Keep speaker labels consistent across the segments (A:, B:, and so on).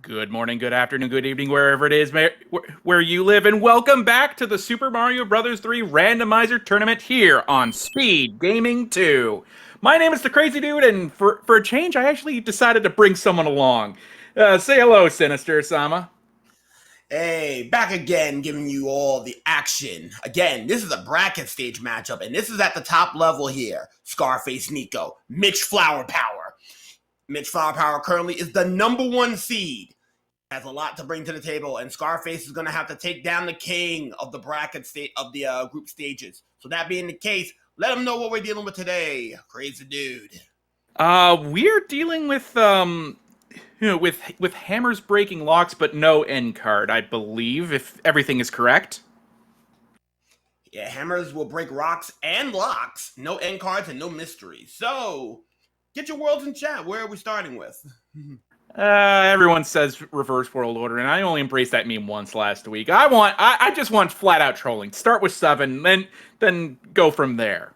A: Good morning, good afternoon, good evening, wherever it is where you live, and welcome back to the Super Mario Bros. 3 Randomizer Tournament here on Speed Gaming 2. My name is the Crazy Dude, and for a change, I actually decided to bring someone along. Say hello, Sinister Sama.
B: Hey, back again, giving you all the action. Again, this is a bracket stage matchup, and this is at the top level here. ScarfaceNico, mitchflowerpower. mitchflowerpower currently is the #1 seed. Has a lot to bring to the table, and Scarface is going to have to take down the king of the bracket state of the group stages. So that being the case, let them know what we're dealing with today. Crazy Dude.
A: We're dealing with with hammers breaking locks, but no end card, I believe, if everything is correct.
B: Yeah, hammers will break rocks and locks. No end cards and no mysteries. So, get your worlds in chat. Where are we starting with?
A: Everyone says reverse world order, and I only embraced that meme once last week. I just want flat out trolling. Start with 7, then go from there.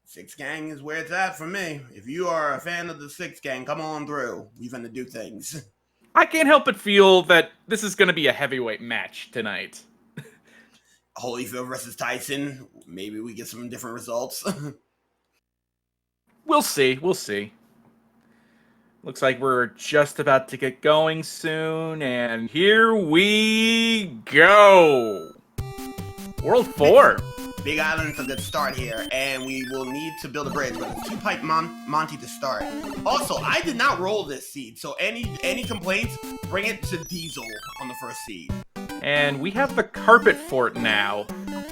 B: Six Gang is where it's at for me. If you are a fan of the Six Gang, come on through. We're gonna do things.
A: I can't help but feel that this is gonna be a heavyweight match tonight.
B: Holyfield versus Tyson. Maybe we get some different results.
A: We'll see. We'll see. Looks like we're just about to get going soon, and here we go! World 4!
B: Big Island's a good start here, and we will need to build a bridge, but it's 2-pipe Monty to start. Also, I did not roll this seed, so any complaints, bring it to Diesel on the first seed.
A: And we have the carpet fort now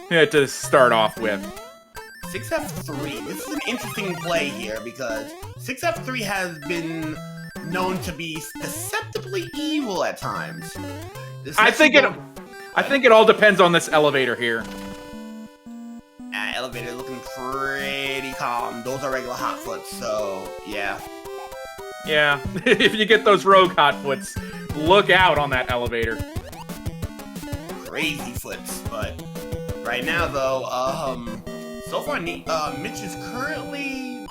A: to start off with.
B: 6F3. This is an interesting play here because 6F3 has been known to be deceptively evil at times.
A: I think it all depends on this elevator here.
B: Elevator looking pretty calm. Those are regular hotfoots, so yeah.
A: Yeah, if you get those rogue hotfoots, look out on that elevator.
B: Crazy foots, but right now though, so far Mitch is currently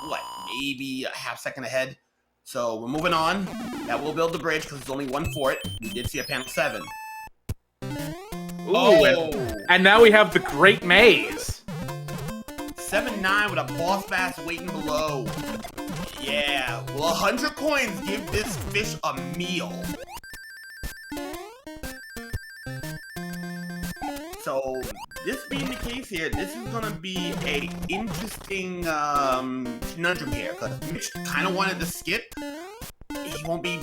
B: maybe a half second ahead. So we're moving on. That will build the bridge because there's only one fort. We did see a panel 7.
A: Ooh, and now we have the Great Maze.
B: 7-9 with a boss bass waiting below. Yeah, will 100 coins give this fish a meal? So, this being the case here, this is gonna be a interesting conundrum here, because Mitch kind of wanted to skip. He won't be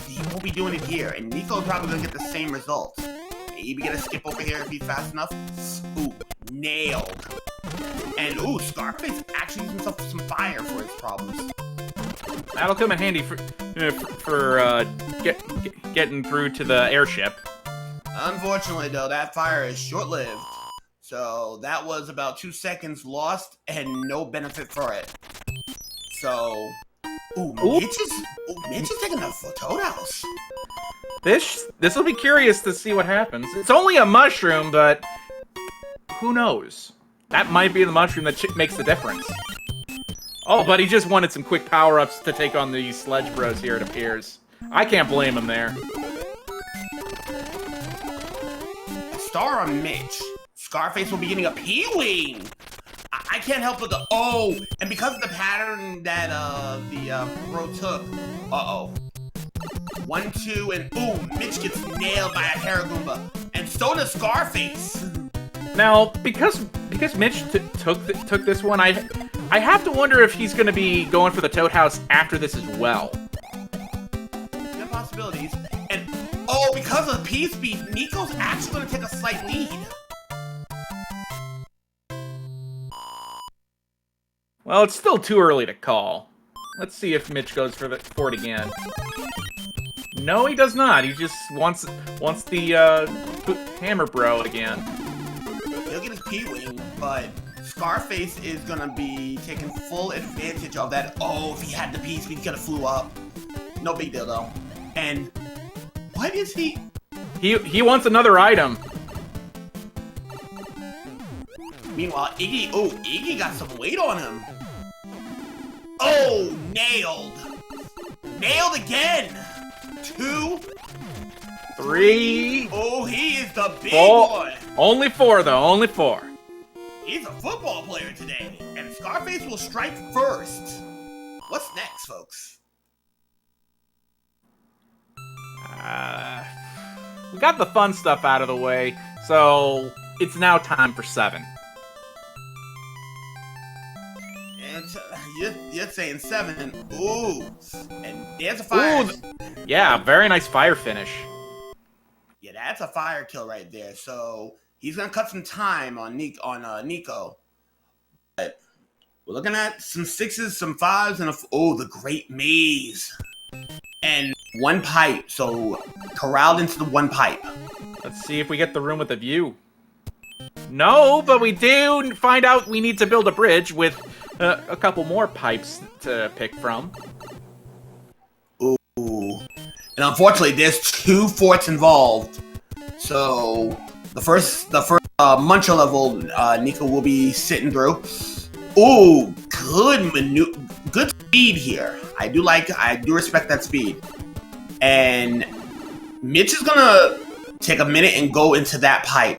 B: doing it here, and Nico's probably gonna get the same results. Maybe get a skip over here if he's fast enough. Ooh, nailed. And ooh, Scarface actually using himself some fire for his problems.
A: That'll come in handy for getting through to the airship.
B: Unfortunately, though, that fire is short-lived. So that was about 2 seconds lost and no benefit for it. So, Mitch is taking a Toad House.
A: This will be curious to see what happens. It's only a mushroom, but who knows? That might be the mushroom that makes the difference. Oh, but he just wanted some quick power-ups to take on these Sledge Bros here, it appears. I can't blame him there.
B: Star on Mitch. Scarface will be getting a P-Wing! I can't help but the... Oh! And because of the pattern that the Pro took... Uh-oh. 1, 2, and ooh! Mitch gets nailed by a Paragoomba. And so does Scarface!
A: Now, because Mitch took this one, I have to wonder if he's going to be going for the Toad House after this as well.
B: No possibilities. And, oh, because of P-Speed, Nico's actually going to take a slight lead.
A: Well, it's still too early to call. Let's see if Mitch goes for it again. No, he does not. He just wants the Hammer Bro again.
B: He'll get his P-Wing, but Scarface is gonna be taking full advantage of that. Oh, if he had the P-Speed, he could have flew up. No big deal, though. And what is he?
A: He wants another item.
B: Meanwhile, Iggy got some weight on him. Oh, nailed. Nailed again. 2.
A: 3.
B: Oh, he is the big
A: 4.
B: one.
A: Only 4, though. Only 4.
B: He's a football player today. And Scarface will strike first. What's next, folks?
A: We got the fun stuff out of the way, so it's now time for 7.
B: And you're saying 7. Ooh. And there's a fire.
A: Ooh, yeah, very nice fire finish.
B: Yeah, that's a fire kill right there. So he's gonna cut some time on Nico. But we're looking at some 6s, some 5s, and the great maze. And 1 pipe. So corralled into the 1 pipe.
A: Let's see if we get the room with a view. No, but we do find out we need to build a bridge with a couple more pipes to pick from.
B: Ooh. And unfortunately, there's 2 forts involved. So the first Muncher level, Nico will be sitting through. Ooh, good speed here. I do respect that speed. And Mitch is gonna take a minute and go into that pipe.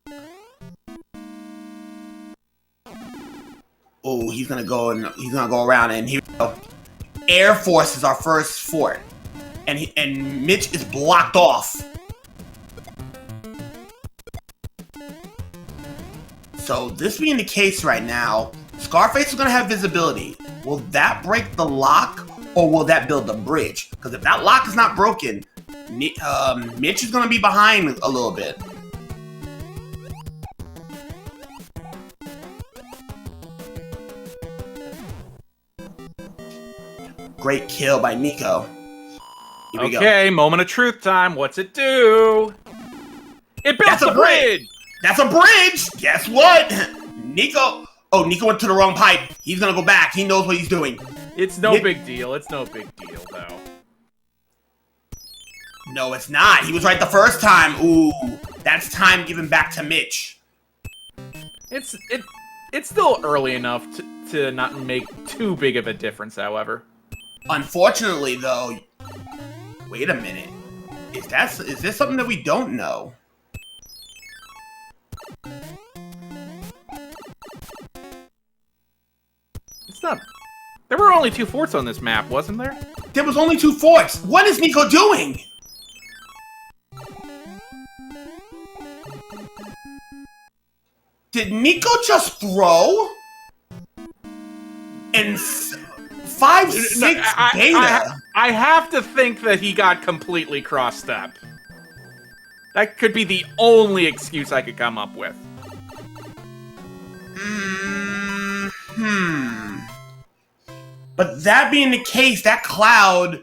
B: Oh, he's gonna go around, and here we go. Air Force is our first fort, and Mitch is blocked off. So this being the case right now, Scarface is gonna have visibility. Will that break the lock, or will that build the bridge? Because if that lock is not broken, Mitch is gonna be behind a little bit. Great kill by Nico. Here we go.
A: Okay, moment of truth time. What's it do? It built the bridge!
B: That's a bridge! Guess what? Nico went to the wrong pipe. He's gonna go back. He knows what he's doing.
A: It's no big deal. It's no big deal, though.
B: No, it's not. He was right the first time. Ooh, that's time given back to Mitch.
A: It's still early enough to not make too big of a difference, however.
B: Unfortunately, though, wait a minute. Is this something that we don't know?
A: It's not. There were only 2 forts on this map, wasn't there?
B: There was only 2 forts. What is Nico doing? Did Nico just throw? And 5-6 beta.
A: I have to think that he got completely crossed up. That could be the only excuse I could come up with.
B: But that being the case, that cloud,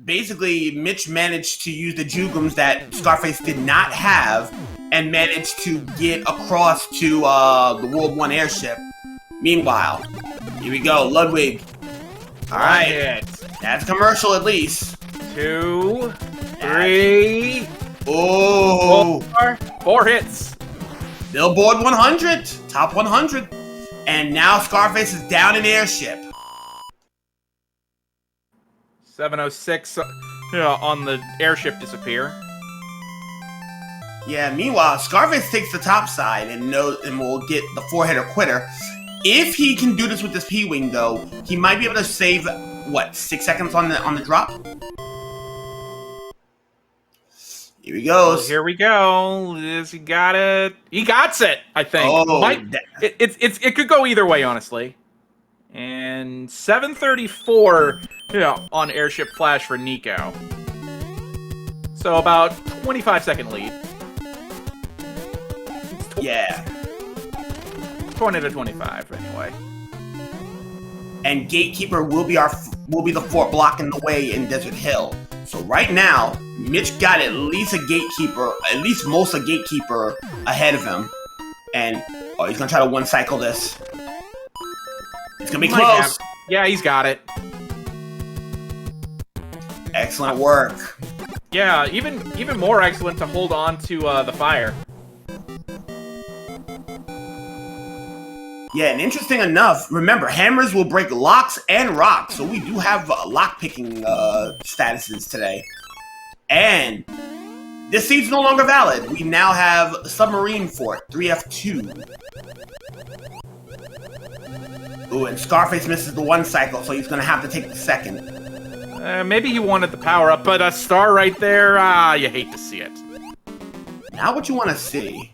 B: basically, Mitch managed to use the jugums that Scarface did not have, and managed to get across to the World 1 airship. Meanwhile, here we go, Ludwig. All right, that's commercial at least.
A: 2, 3.
B: Oh,
A: 4 hits.
B: Billboard 100, top 100. And now Scarface is down in airship.
A: 706 on the airship disappear.
B: Yeah, meanwhile, Scarface takes the top side and will get the 4-hitter quitter. If he can do this with this P-Wing, though, he might be able to save, what, 6 seconds on the drop? Here he goes.
A: Here we go. He got it. He got it, I think.
B: Oh,
A: it could go either way, honestly. And 734 on airship flash for Nico. So about 25-second lead.
B: Yeah.
A: 20 to 25, anyway.
B: And Gatekeeper will be the fort blocking the way in Desert Hill. So right now, Mitch got at least most a Gatekeeper ahead of him. And he's gonna try to one-cycle this. It's gonna be close.
A: Yeah, he's got it.
B: Excellent work.
A: Yeah, even more excellent to hold on to the fire.
B: Yeah, and interesting enough, remember, hammers will break locks and rocks, so we do have lock-picking statuses today. And This seat's no longer valid. We now have Submarine Fort, 3F2. Ooh, and Scarface misses the one cycle, so he's gonna have to take the second.
A: Maybe he wanted the power up, but a star right there, you hate to see it.
B: Not what you want to see.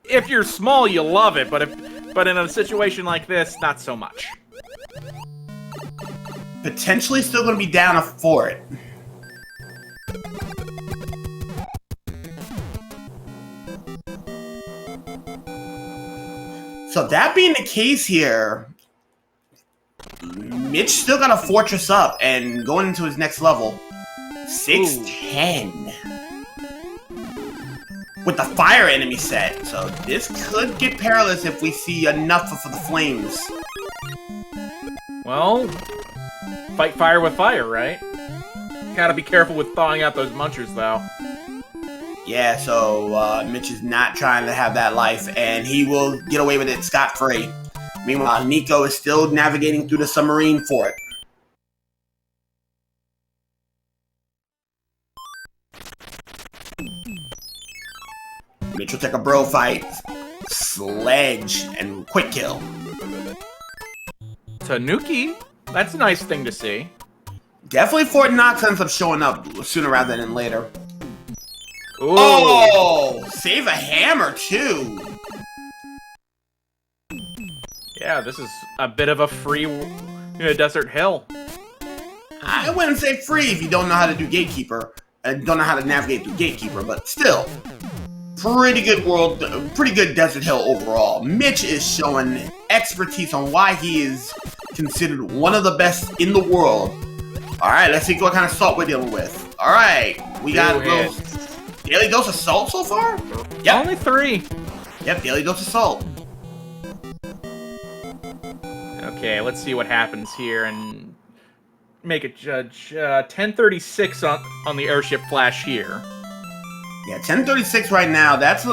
A: If you're small, you love it, but in a situation like this, not so much.
B: Potentially still gonna be down a fort. So that being the case here, Mitch still got a fortress up and going into his next level. 610. With the fire enemy set. So this could get perilous if we see enough for the flames.
A: Well, fight fire with fire, right? Gotta be careful with thawing out those munchers, though.
B: Yeah, so Mitch is not trying to have that life, and he will get away with it scot-free. Meanwhile, Nico is still navigating through the submarine fort. Mitch will take a bro fight, sledge, and quick kill.
A: Tanuki? That's a nice thing to see.
B: Definitely Fort Knox ends up showing up sooner rather than later.
A: Ooh.
B: Oh! Save a hammer, too!
A: Yeah, this is a bit of a free desert hill.
B: I wouldn't say free if you don't know how to do Gatekeeper, and don't know how to navigate through Gatekeeper, but still. Pretty good world, pretty good desert hill overall. Mitch is showing expertise on why he is considered one of the best in the world. Alright, let's see what kind of salt we're dealing with. Alright, we got those. Daily dose of salt so far?
A: Yep. Only 3.
B: Yep, daily dose of salt.
A: Okay, let's see what happens here and make it judge. 1036 on the airship flash here.
B: Yeah, 1036 right now. That's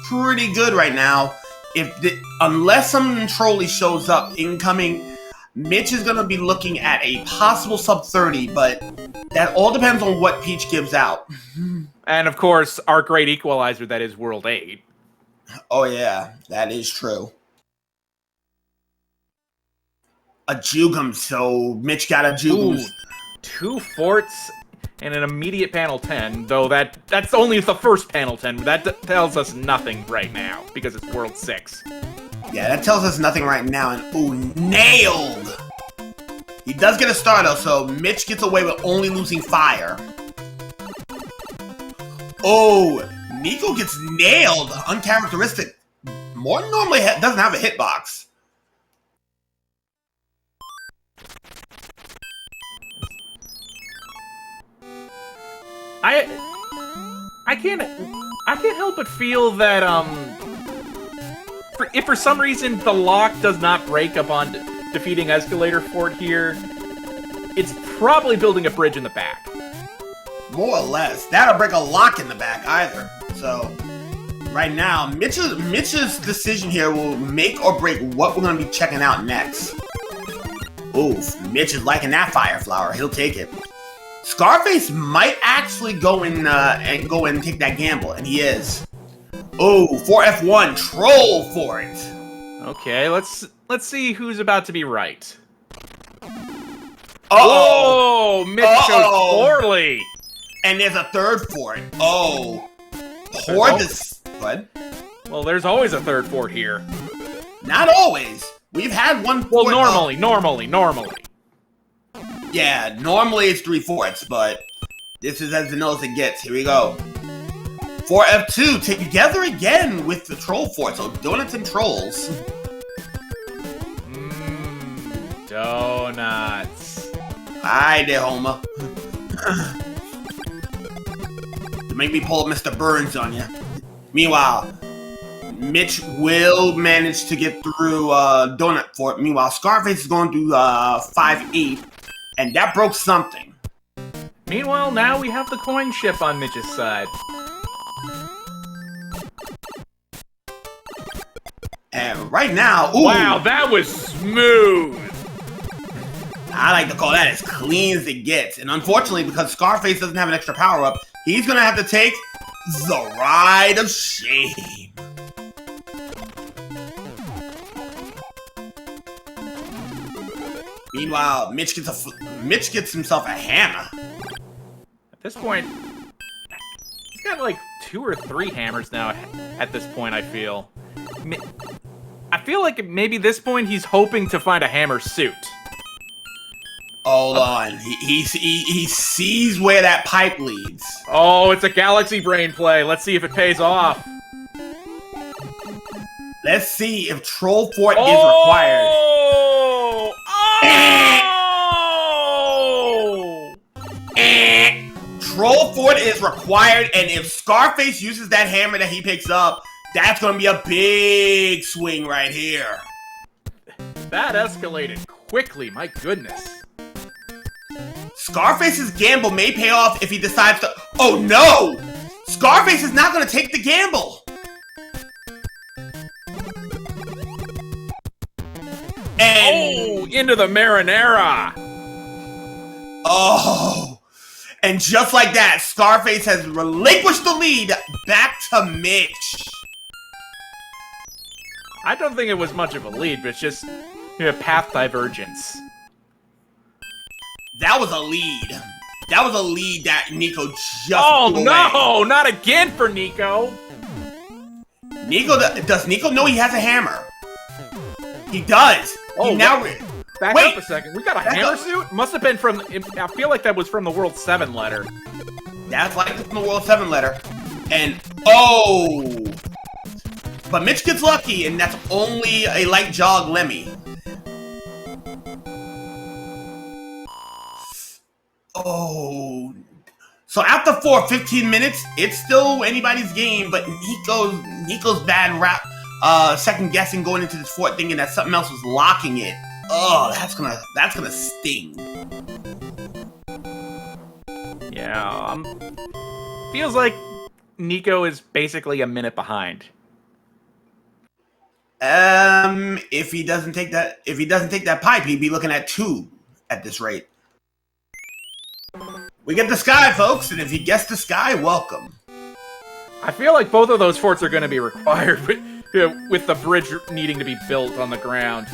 B: pretty good right now. Unless some trolley shows up incoming, Mitch is gonna be looking at a possible sub 30, but that all depends on what Peach gives out.
A: And of course, our great equalizer that is World 8.
B: Oh yeah, that is true. A Jugum, so Mitch got a Jugum.
A: Ooh, 2 forts and an immediate panel 10, though that's only the first panel 10, but that tells us nothing right now, because it's World 6.
B: Yeah, that tells us nothing right now, and ooh, nailed! He does get a star though, so Mitch gets away with only losing fire. Oh, Nico gets nailed! Uncharacteristic. Morton normally doesn't have a hitbox.
A: I can't help but feel that if for some reason the lock does not break upon defeating Escalator Fort here, it's probably building a bridge in the back.
B: More or less. That'll break a lock in the back either. So right now, Mitch's decision here will make or break what we're gonna be checking out next. Oof, Mitch is liking that fire flower. He'll take it. Scarface might actually go and take that gamble, and he is. Oh, 4F1 troll for it.
A: Okay, let's see who's about to be right.
B: Oh,
A: Mitch chose poorly.
B: And there's a third fort. Oh, poor this. What?
A: Well, there's always a third fort here.
B: Not always. We've had one fort.
A: Well, normally.
B: Yeah, normally it's 3 forts, but this is as vanilla as it gets. Here we go. 4F2 together again with the troll fort. So donuts and trolls.
A: Donuts.
B: Hi there, Homer. To make me pull Mr. Burns on you. Meanwhile, Mitch will manage to get through Donut Fort. Meanwhile, Scarface is going through 5-8, and that broke something.
A: Meanwhile, now we have the coin ship on Mitch's side.
B: And right now, ooh,
A: wow, that was smooth.
B: I like to call that as clean as it gets. And unfortunately, because Scarface doesn't have an extra power-up, he's going to have to take The Ride of Shame. Meanwhile, Mitch gets himself a hammer.
A: At this point, he's got like 2 or 3 hammers now. At this point, I feel like maybe this point he's hoping to find a hammer suit.
B: Hold on, he sees where that pipe leads.
A: Oh, it's a galaxy brain play. Let's see if it pays off.
B: Let's see if Troll Fort is required. Troll Fort is required, and if Scarface uses that hammer that he picks up, that's gonna be a big swing right here.
A: That escalated quickly, my goodness.
B: Scarface's gamble may pay off if he decides to... Oh no! Scarface is not gonna take the gamble! And...
A: into the marinara!
B: Oh! And just like that, Scarface has relinquished the lead back to Mitch.
A: I don't think it was much of a lead, but it's just path divergence.
B: That was a lead. That was a lead that Nico just
A: blew
B: away.
A: Not again for Nico!
B: Does Nico know he has a hammer? He does.
A: Back up a second. We got a hammer suit? Must have been from... I feel like that was from the World 7 letter.
B: That's like from the World 7 letter. And, oh! But Mitch gets lucky, and that's only a light jog Lemmy. Oh. So after 15 minutes, it's still anybody's game, but Nico's bad rap, second guessing going into this fort thinking that something else was locking it. Oh, that's gonna sting.
A: Yeah, feels like Nico is basically a minute behind.
B: If he doesn't take that pipe, he'd be looking at 2 at this rate. We get the sky, folks, and if you guess the sky, welcome.
A: I feel like both of those forts are going to be required, with the bridge needing to be built on the ground.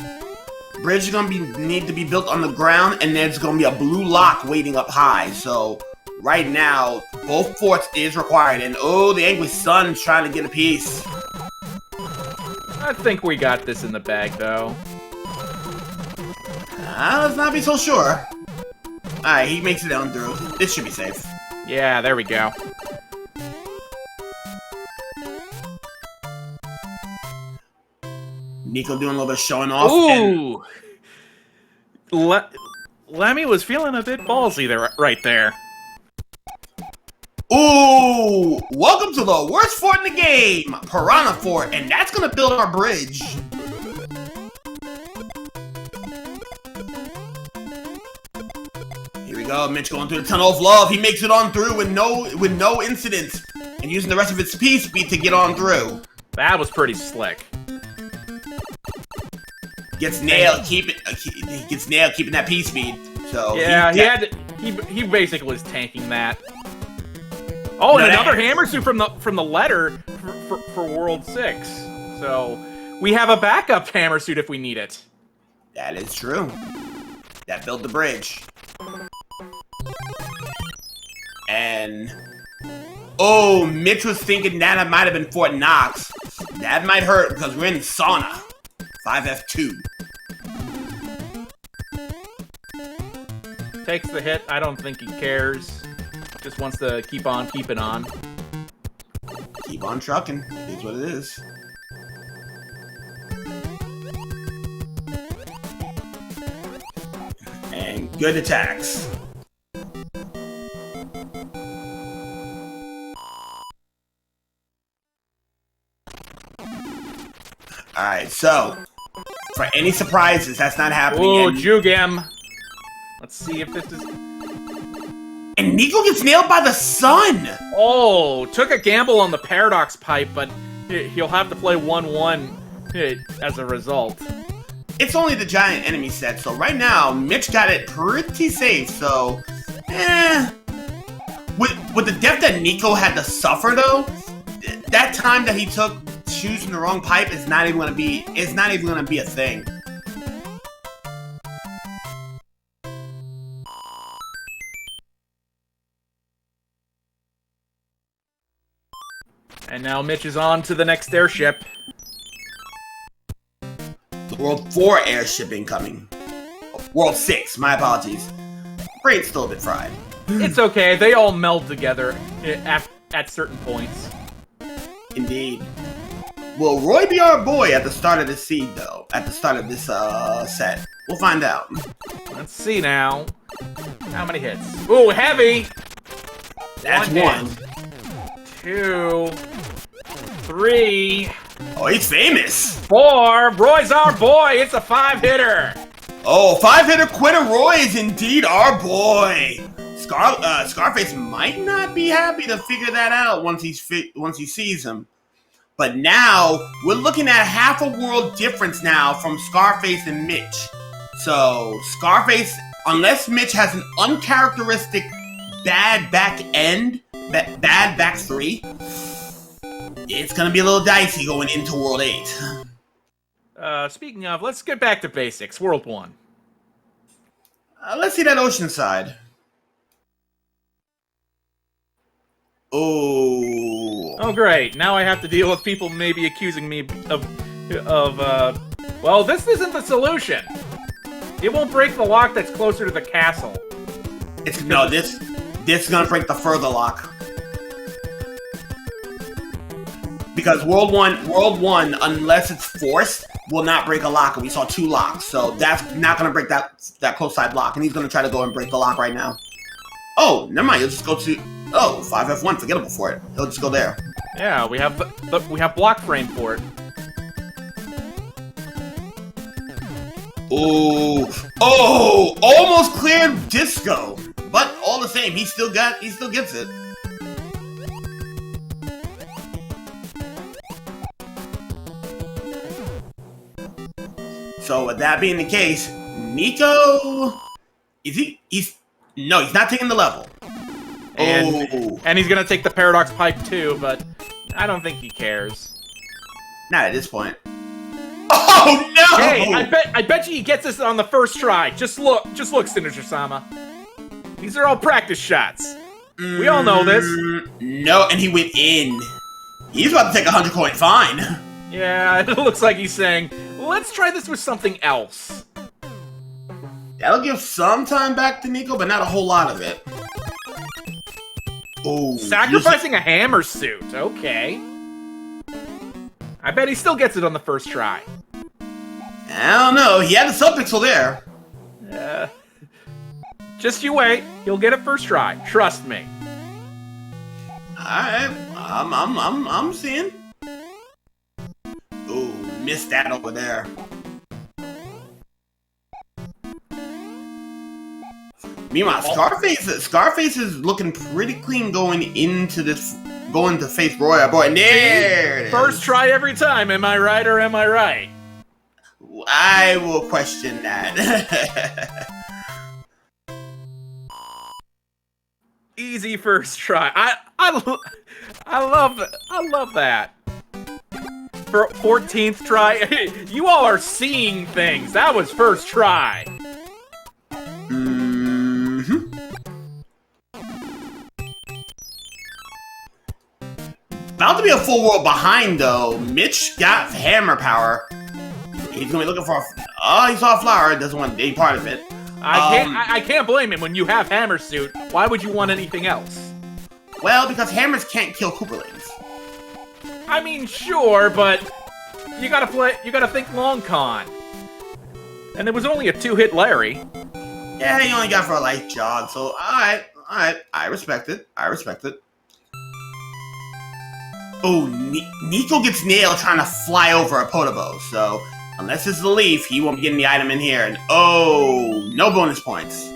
B: Bridge is gonna need to be built on the ground, and there's gonna be a blue lock waiting up high. So right now, both forts is required, and oh, the angry sun's trying to get a piece.
A: I think we got this in the bag, though.
B: Let's not be so sure. Alright, he makes it on through. This should be safe.
A: Yeah, there we go.
B: Nico doing a little bit of showing off.
A: Ooh! Lemmy was feeling a bit ballsy there, right there.
B: Ooh! Welcome to the worst fort in the game! Piranha Fort, and that's gonna build our bridge. Here we go, Mitch going through the tunnel of love. He makes it on through with no incidents, and using the rest of its speed to get on through.
A: That was pretty slick.
B: Gets nailed. He gets nailed keeping that P speed. So
A: yeah, he basically was tanking that. Oh, and another hammer suit from the letter for World 6. So we have a backup hammer suit if we need it.
B: That is true. That built the bridge. And oh, Mitch was thinking that it might have been Fort Knox. That might hurt because we're in sauna. 5F2.
A: Takes the hit. I don't think he cares. Just wants to keep on keeping on.
B: Keep on trucking. It is what it is. And good attacks. Alright, so for any surprises, that's not happening.
A: Oh, Jugem. Let's see if this is...
B: And Nico gets nailed by the sun!
A: Oh, took a gamble on the Paradox Pipe, but he'll have to play 1-1 as a result.
B: It's only the giant enemy set, so right now, Mitch got it pretty safe, so... with the death that Nico had to suffer though, that time that he took choosing the wrong pipe is not even gonna be a thing.
A: And now Mitch is on to the next airship.
B: The World 4 airship incoming. World 6, my apologies. Brain's still a bit fried.
A: It's okay, they all meld together at certain points.
B: Indeed. Will Roy be our boy at the start of this seed, though? At the start of this set? We'll find out.
A: Let's see now. How many hits? Ooh, heavy!
B: That's one.
A: 2, 3.
B: Oh, he's famous.
A: 4. Roy's our boy. It's a 5-hitter.
B: Oh, 5-hitter quitter Roy is indeed our boy. Scarface might not be happy to figure that out once he sees him. But now we're looking at half a world difference now from Scarface and Mitch. So Scarface, unless Mitch has an uncharacteristic bad back end, bad back 3, it's gonna be a little dicey going into World 8.
A: Speaking of, let's get back to basics. World 1.
B: Let's see that ocean side. Oh,
A: great. Now I have to deal with people maybe accusing me of, well, this isn't the solution. It won't break the lock that's closer to the castle.
B: This is gonna break the further lock. Because World 1, unless it's forced, will not break a lock, and we saw 2 locks, so that's not gonna break that close side lock, and he's gonna try to go and break the lock right now. Oh, never mind. He'll just go to 5F1. Forgettable for it. He'll just go there.
A: Yeah, we have block frame for it.
B: Oh, almost cleared Disco, but all the same, he still gets it. So with that being the case, Nico, he's not taking the level.
A: And he's gonna take the paradox pipe too, but I don't think he cares.
B: Not at this point. Oh no!
A: Hey, I bet you he gets this on the first try. Just look, Sinister-sama. These are all practice shots. We all know this.
B: No, and he went in. He's about to take a 100-coin fine.
A: Yeah, it looks like he's saying, let's try this with something else.
B: That'll give some time back to Nico, but not a whole lot of it. Oh,
A: sacrificing a hammer suit. Okay. I bet he still gets it on the first try.
B: I don't know. He had a subpixel there.
A: Just you wait. He'll get it first try. Trust me.
B: Alright. I'm seeing. Oh, missed that over there. Meanwhile, Scarface is looking pretty clean going to face Roy. Boy, and there it is.
A: First try every time. Am I right or am I right?
B: I will question that.
A: Easy first try. I love that. For 14th try, you all are seeing things. That was first try.
B: About to be a full world behind though. Mitch got hammer power. He's gonna be looking for he saw a flower, doesn't want any part of it.
A: I can't blame him. When you have hammer suit, why would you want anything else?
B: Well, because hammers can't kill Cooperlings.
A: I mean, sure, but you gotta think long con. And it was only a 2-hit Larry.
B: Yeah, he only got for a light jog, so alright, I respect it. Oh, Nico gets nailed trying to fly over a Podobo, so unless it's the leaf, he won't be getting the item in here. And no bonus points.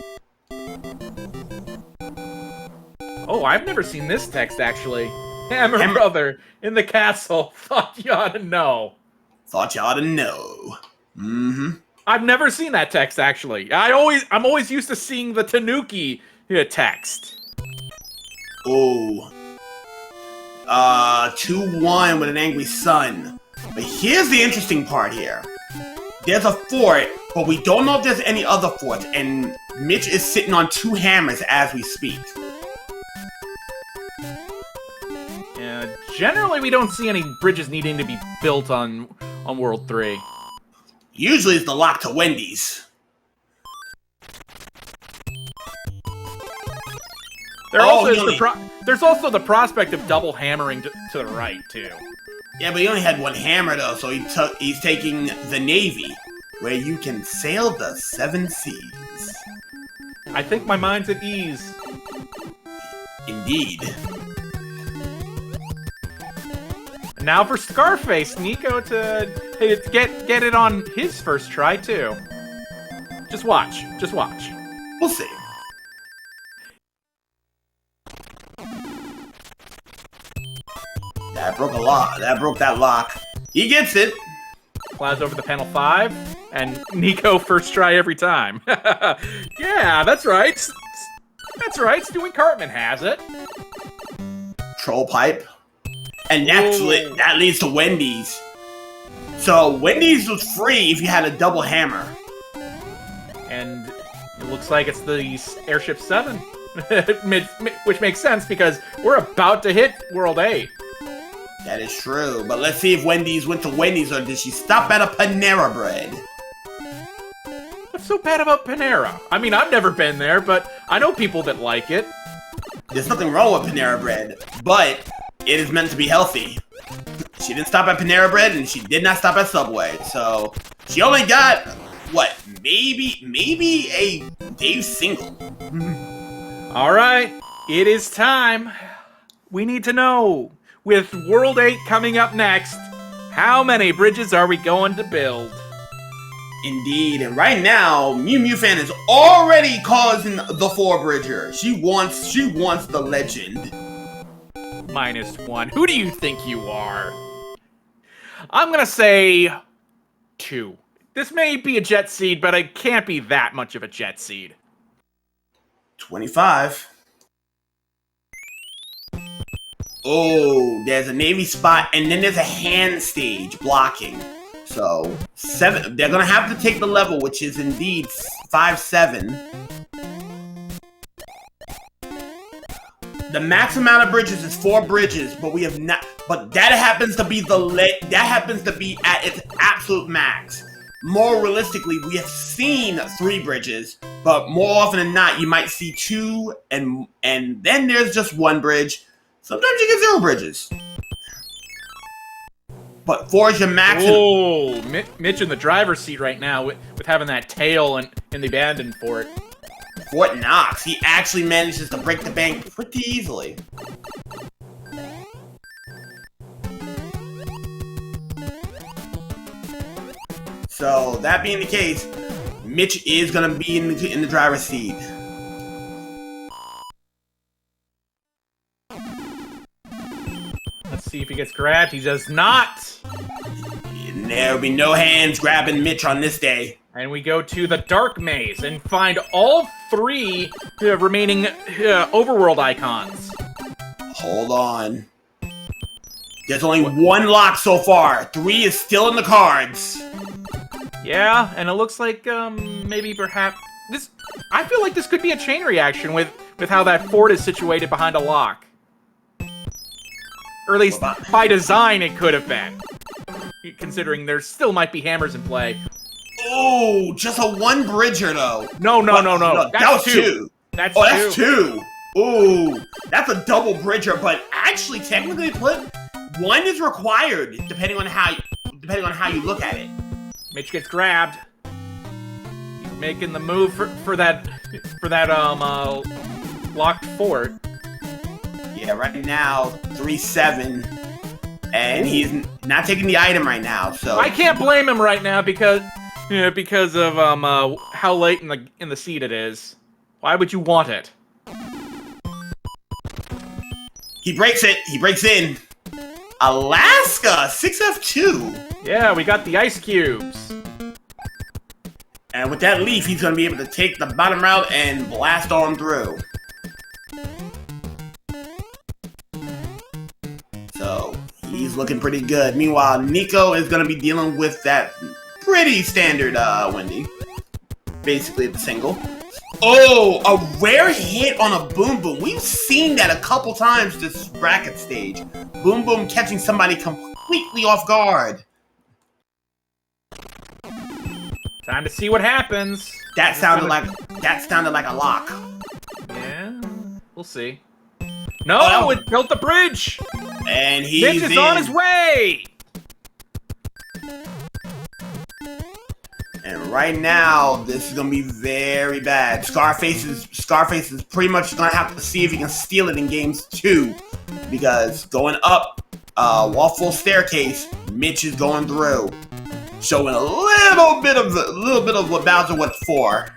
C: Oh, I've never seen this text, actually. Hammer Brother in the castle. Thought you ought to know.
B: Thought you ought to know. Mm-hmm.
C: I've never seen that text, actually. I'm always used to seeing the Tanuki text.
B: Oh. 2-1 with an angry sun. But here's the interesting part here. There's a fort, but we don't know if there's any other forts, and Mitch is sitting on 2 hammers as we speak.
C: Yeah, generally we don't see any bridges needing to be built on World 3.
B: Usually it's the lock to Wendy's.
C: There's also the prospect of double hammering to the right, too.
B: Yeah, but he only had 1 hammer, though, so he's taking the Navy, where you can sail the 7 seas.
C: I think my mind's at ease.
B: Indeed.
C: And now for ScarfaceNico to get it on his first try, too. Just watch. Just watch.
B: We'll see. That broke a lock. That broke that lock. He gets it.
C: Flies over the panel 5, and Nico first try every time. Yeah, that's right. That's right. Stewie Cartman has it.
B: Troll pipe. And that leads to Wendy's. So Wendy's was free if you had a double hammer.
C: And it looks like it's the Airship 7. Which makes sense because we're about to hit World 8.
B: That is true, but let's see if Wendy's went to Wendy's or did she stop at a Panera Bread?
C: What's so bad about Panera? I mean, I've never been there, but I know people that like it.
B: There's nothing wrong with Panera Bread, but it is meant to be healthy. She didn't stop at Panera Bread and she did not stop at Subway, so she only got, what, maybe a Dave single.
C: All right, it is time. We need to know. With World 8 coming up next, how many bridges are we going to build?
B: Indeed, and right now, Mew Mew Fan is already causing the 4-bridger. She wants the legend.
C: -1. Who do you think you are? I'm gonna say 2. This may be a jet seed, but it can't be that much of a jet seed.
B: 25. Oh, there's a Navy spot, and then there's a hand stage blocking. So, 7. They're gonna have to take the level, which is indeed 5-7. The max amount of bridges is 4 bridges, but we have not. But that happens to be at its absolute max. More realistically, we have seen 3 bridges, but more often than not, you might see 2, and then there's just 1 bridge. Sometimes you get 0 bridges. But 4 is your maximum.
C: Oh, Mitch in the driver's seat right now with having that tail in the abandoned fort.
B: Fort Knox, he actually manages to break the bank pretty easily. So, that being the case, Mitch is going to be in the driver's seat.
C: Let's see if he gets grabbed. He does not.
B: And there'll be no hands grabbing Mitch on this day.
C: And we go to the Dark Maze and find all 3 remaining overworld icons.
B: Hold on. There's only 1 lock so far. 3 is still in the cards.
C: Yeah, and it looks like maybe perhaps this. I feel like this could be a chain reaction with how that fort is situated behind a lock. Or at least by design, it could have been. Considering there still might be hammers in play.
B: Oh, just a 1-bridger though.
C: No.
B: That was 2.
C: That's
B: that's 2. Ooh, that's a double bridger, but actually, technically put, 1 is required depending on how you look at it.
C: Mitch gets grabbed. He's making the move for that locked fort.
B: Yeah, right now 3-7, and he's not taking the item right now. So
C: I can't blame him right now because of how late in the seed it is. Why would you want it?
B: He breaks it. He breaks in. Alaska 6F2.
C: Yeah, we got the ice cubes.
B: And with that leaf, he's going to be able to take the bottom route and blast on through. He's looking pretty good. Meanwhile, Nico is going to be dealing with that pretty standard Wendy. Basically the single. Oh, a rare hit on a Boom Boom. We've seen that a couple times this bracket stage. Boom Boom catching somebody completely off guard.
C: Time to see what happens.
B: That sounded like a lock.
C: Yeah, we'll see. No, it built the bridge.
B: And
C: Mitch is on his way.
B: And right now, this is gonna be very bad. Scarface is pretty much gonna have to see if he can steal it in games 2, because going up Waffle staircase, Mitch is going through, showing a little bit of what Bowser went for.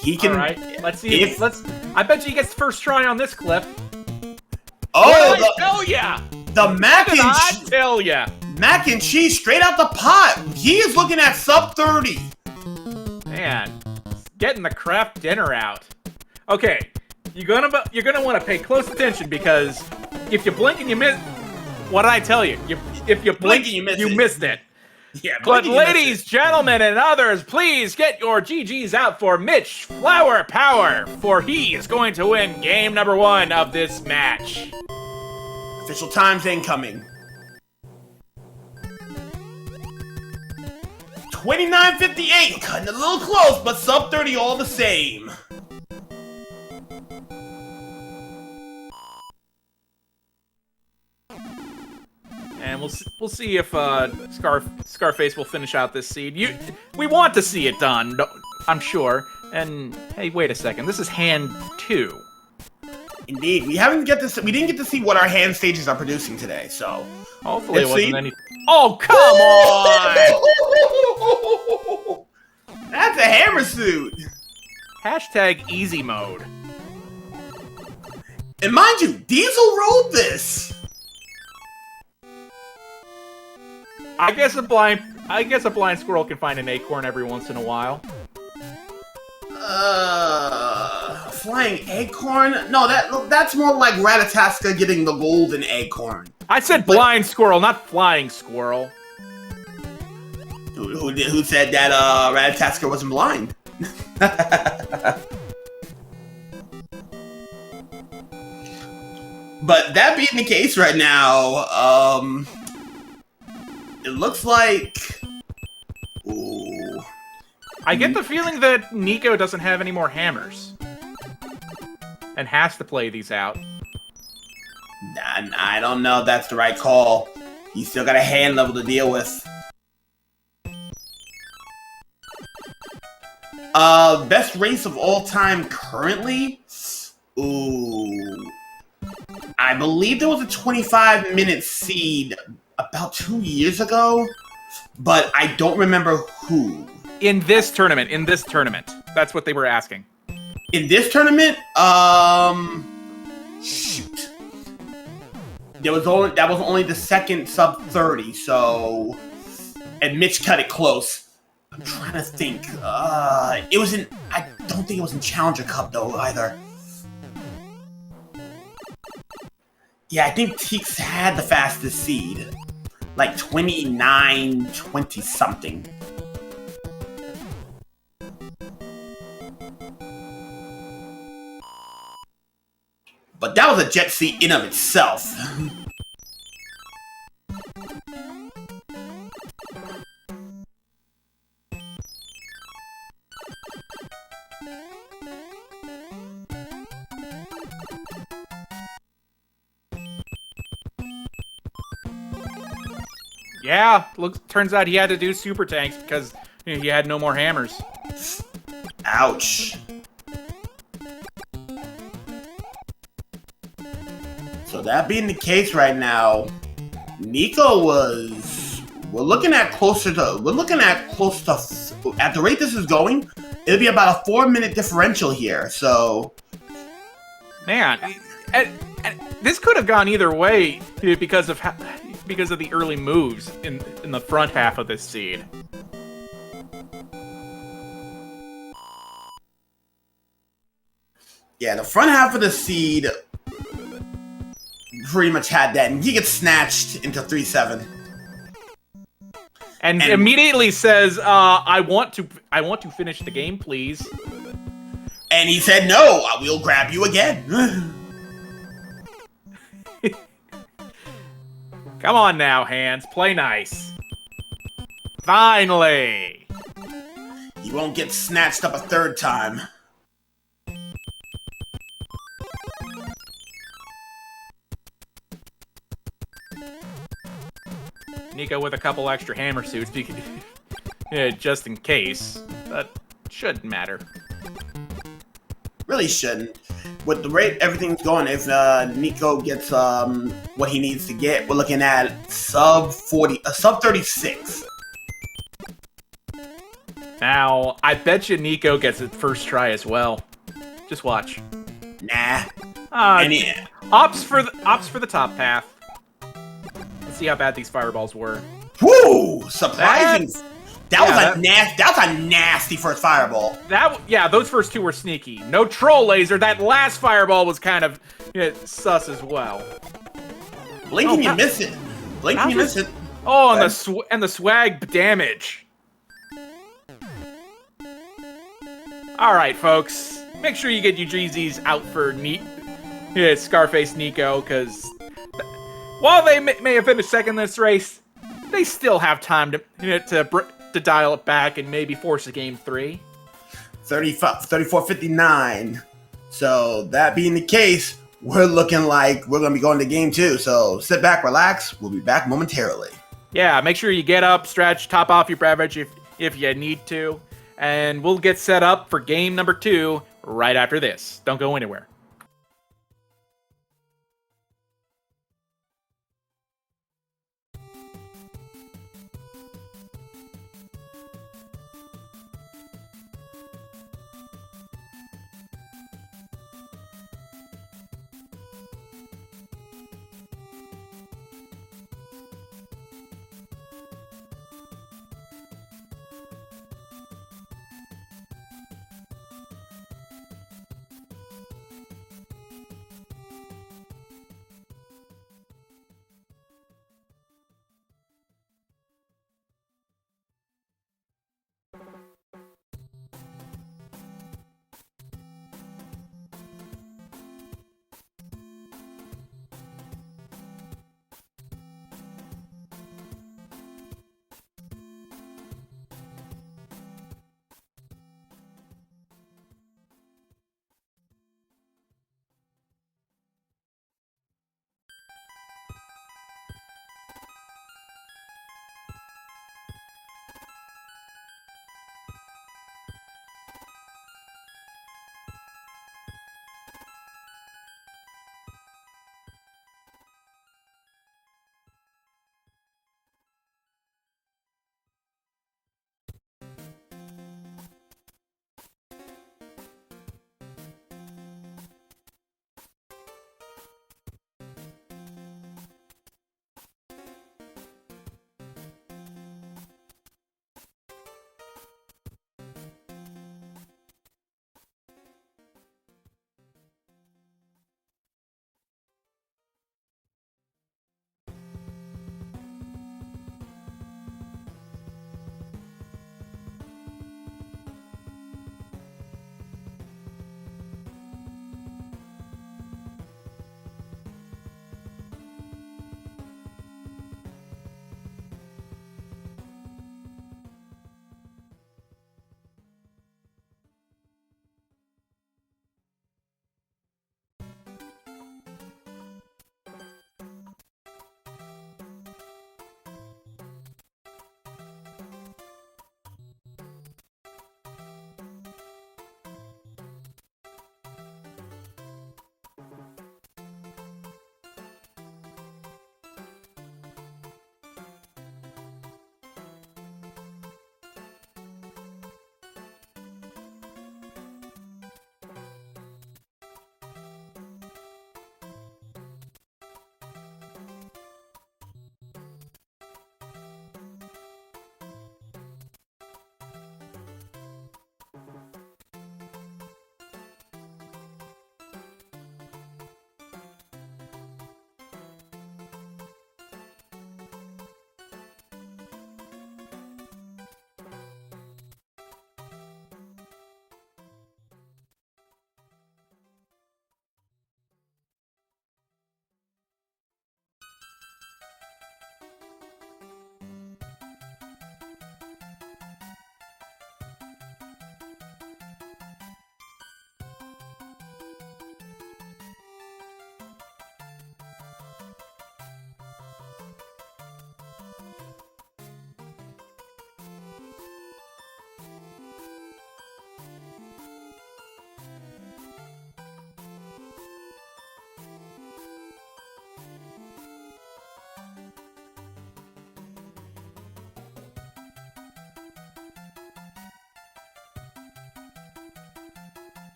B: He can.
C: All right, let's see. I bet you he gets first try on this clip.
B: Oh,
C: tell ya!
B: The mac and
C: I tell ya!
B: Mac and cheese straight out the pot. He is looking at sub 30.
C: Man, getting the craft dinner out. Okay, you're gonna want to pay close attention, because if you blink and you miss, what did I tell you? If you blink and you missed it.
B: Yeah,
C: but ladies, gentlemen, and others, please get your GGs out for Mitch Flowerpower, for he is going to win game number 1 of this match.
B: Official times incoming. 29:58, cutting a little close, but sub 30 all the same.
C: And we'll see if Scarface will finish out this seed. We want to see it done, I'm sure. And hey, wait a second, this is hand 2.
B: Indeed, we didn't get to see what our hand stages are producing today, so
C: hopefully it wasn't any. Oh, come on!
B: That's a hammer suit.
C: Hashtag easy mode.
B: And mind you, Diesel wrote this.
C: I guess a blind squirrel can find an acorn every once in a while.
B: Flying acorn? No, that's more like Ratataska getting the golden acorn.
C: I said blind squirrel, not flying squirrel.
B: Who said that Ratataska wasn't blind? But that being the case right now, it looks like... Ooh.
C: I get the feeling that Nico doesn't have any more hammers. And has to play these out.
B: I don't know if that's the right call. He's still got a hand level to deal with. Best race of all time currently? Ooh. I believe there was a 25-minute seed about 2 years ago, but I don't remember who.
C: In this tournament. That's what they were asking.
B: In this tournament? Shoot. That was only the second sub 30, so... And Mitch cut it close. I'm trying to think. I don't think it was in Challenger Cup, though, either. Yeah, I think Teeks had the fastest seed. Like 29, 20-something. But that was a jet seat in of itself.
C: Yeah, turns out he had to do super tanks because he had no more hammers.
B: Ouch. So that being the case right now, Nico we're looking at close to, at the rate this is going, it'll be about a 4-minute differential here, so.
C: Man, and this could have gone either way because of the early moves in the front half of this seed.
B: Yeah, the front half of the seed, pretty much had that, and he gets snatched into 3-7.
C: And immediately says, "I want to finish the game, please."
B: And he said, "No, I will grab you again."
C: Come on now, Hands, play nice. Finally.
B: He won't get snatched up a third time.
C: Nico with a couple extra hammer suits, yeah, just in case. That shouldn't matter.
B: Really shouldn't. With the rate everything's going, if Nico gets what he needs to get, we're looking at sub 36.
C: Now, I bet you Nico gets it first try as well. Just watch.
B: Nah.
C: Opts for the top path. Let's see how bad these fireballs were.
B: Woo! Surprising. That was a nasty first fireball.
C: Those first two were sneaky. No troll laser. That last fireball was kind of sus as well.
B: Blinking, you miss it. Blinking, you miss it.
C: Oh, and the swag damage. All right, folks. Make sure you get your GZs out for ScarfaceNico, because while they may have finished second in this race, they still have time to dial it back and maybe force a game 3.
B: 34-59. So that being the case, we're looking like we're going to be going to game 2. So sit back, relax. We'll be back momentarily.
C: Yeah, make sure you get up, stretch, top off your beverage if you need to. And we'll get set up for game number 2 right after this. Don't go anywhere.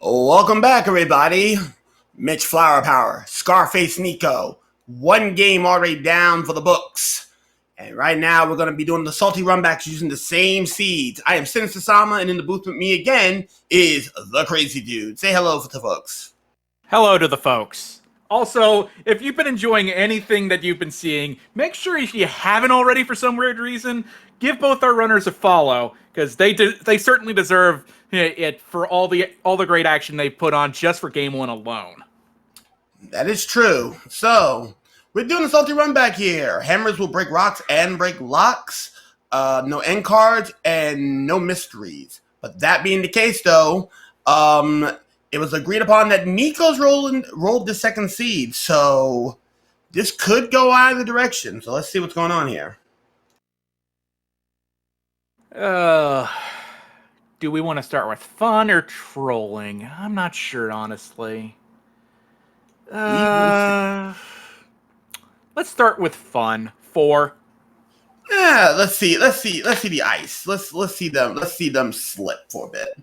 B: Welcome back, everybody. mitchflowerpower, ScarfaceNico. One game already down for the books. And right now, we're going to be doing the salty runbacks using the same seeds. I am Sinister Sama, and in the booth with me again is the Crazy Dude. Say hello to the folks.
C: Hello to the folks. Also, if you've been enjoying anything that you've been seeing, make sure if you haven't already for some weird reason, give both our runners a follow, because they certainly deserve it for all the great action they've put on just for Game 1 alone.
B: That is true. So, we're doing a salty run back here. Hammers will break rocks and break locks. No end cards and no mysteries. But that being the case, though, it was agreed upon that Nico's rolled the second seed. So, this could go either direction. So, let's see what's going on here.
C: Do we want to start with fun or trolling? I'm not sure, honestly. Let's start with fun. 4.
B: Yeah, let's see the ice. Let's see them slip for a bit.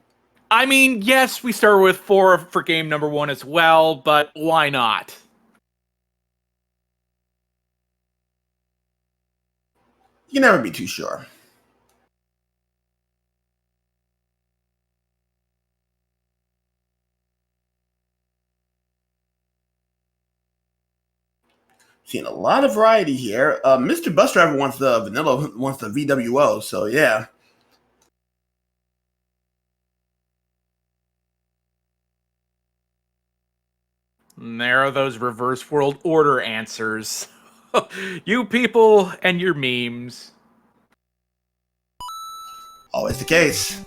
C: I mean, yes, we start with 4 for game number 1 as well, but why not?
B: You can never be too sure. Seeing a lot of variety here. Mr. Bus Driver wants the VWO, so yeah.
C: And there are those reverse world order answers. You people and your memes.
B: Always the case.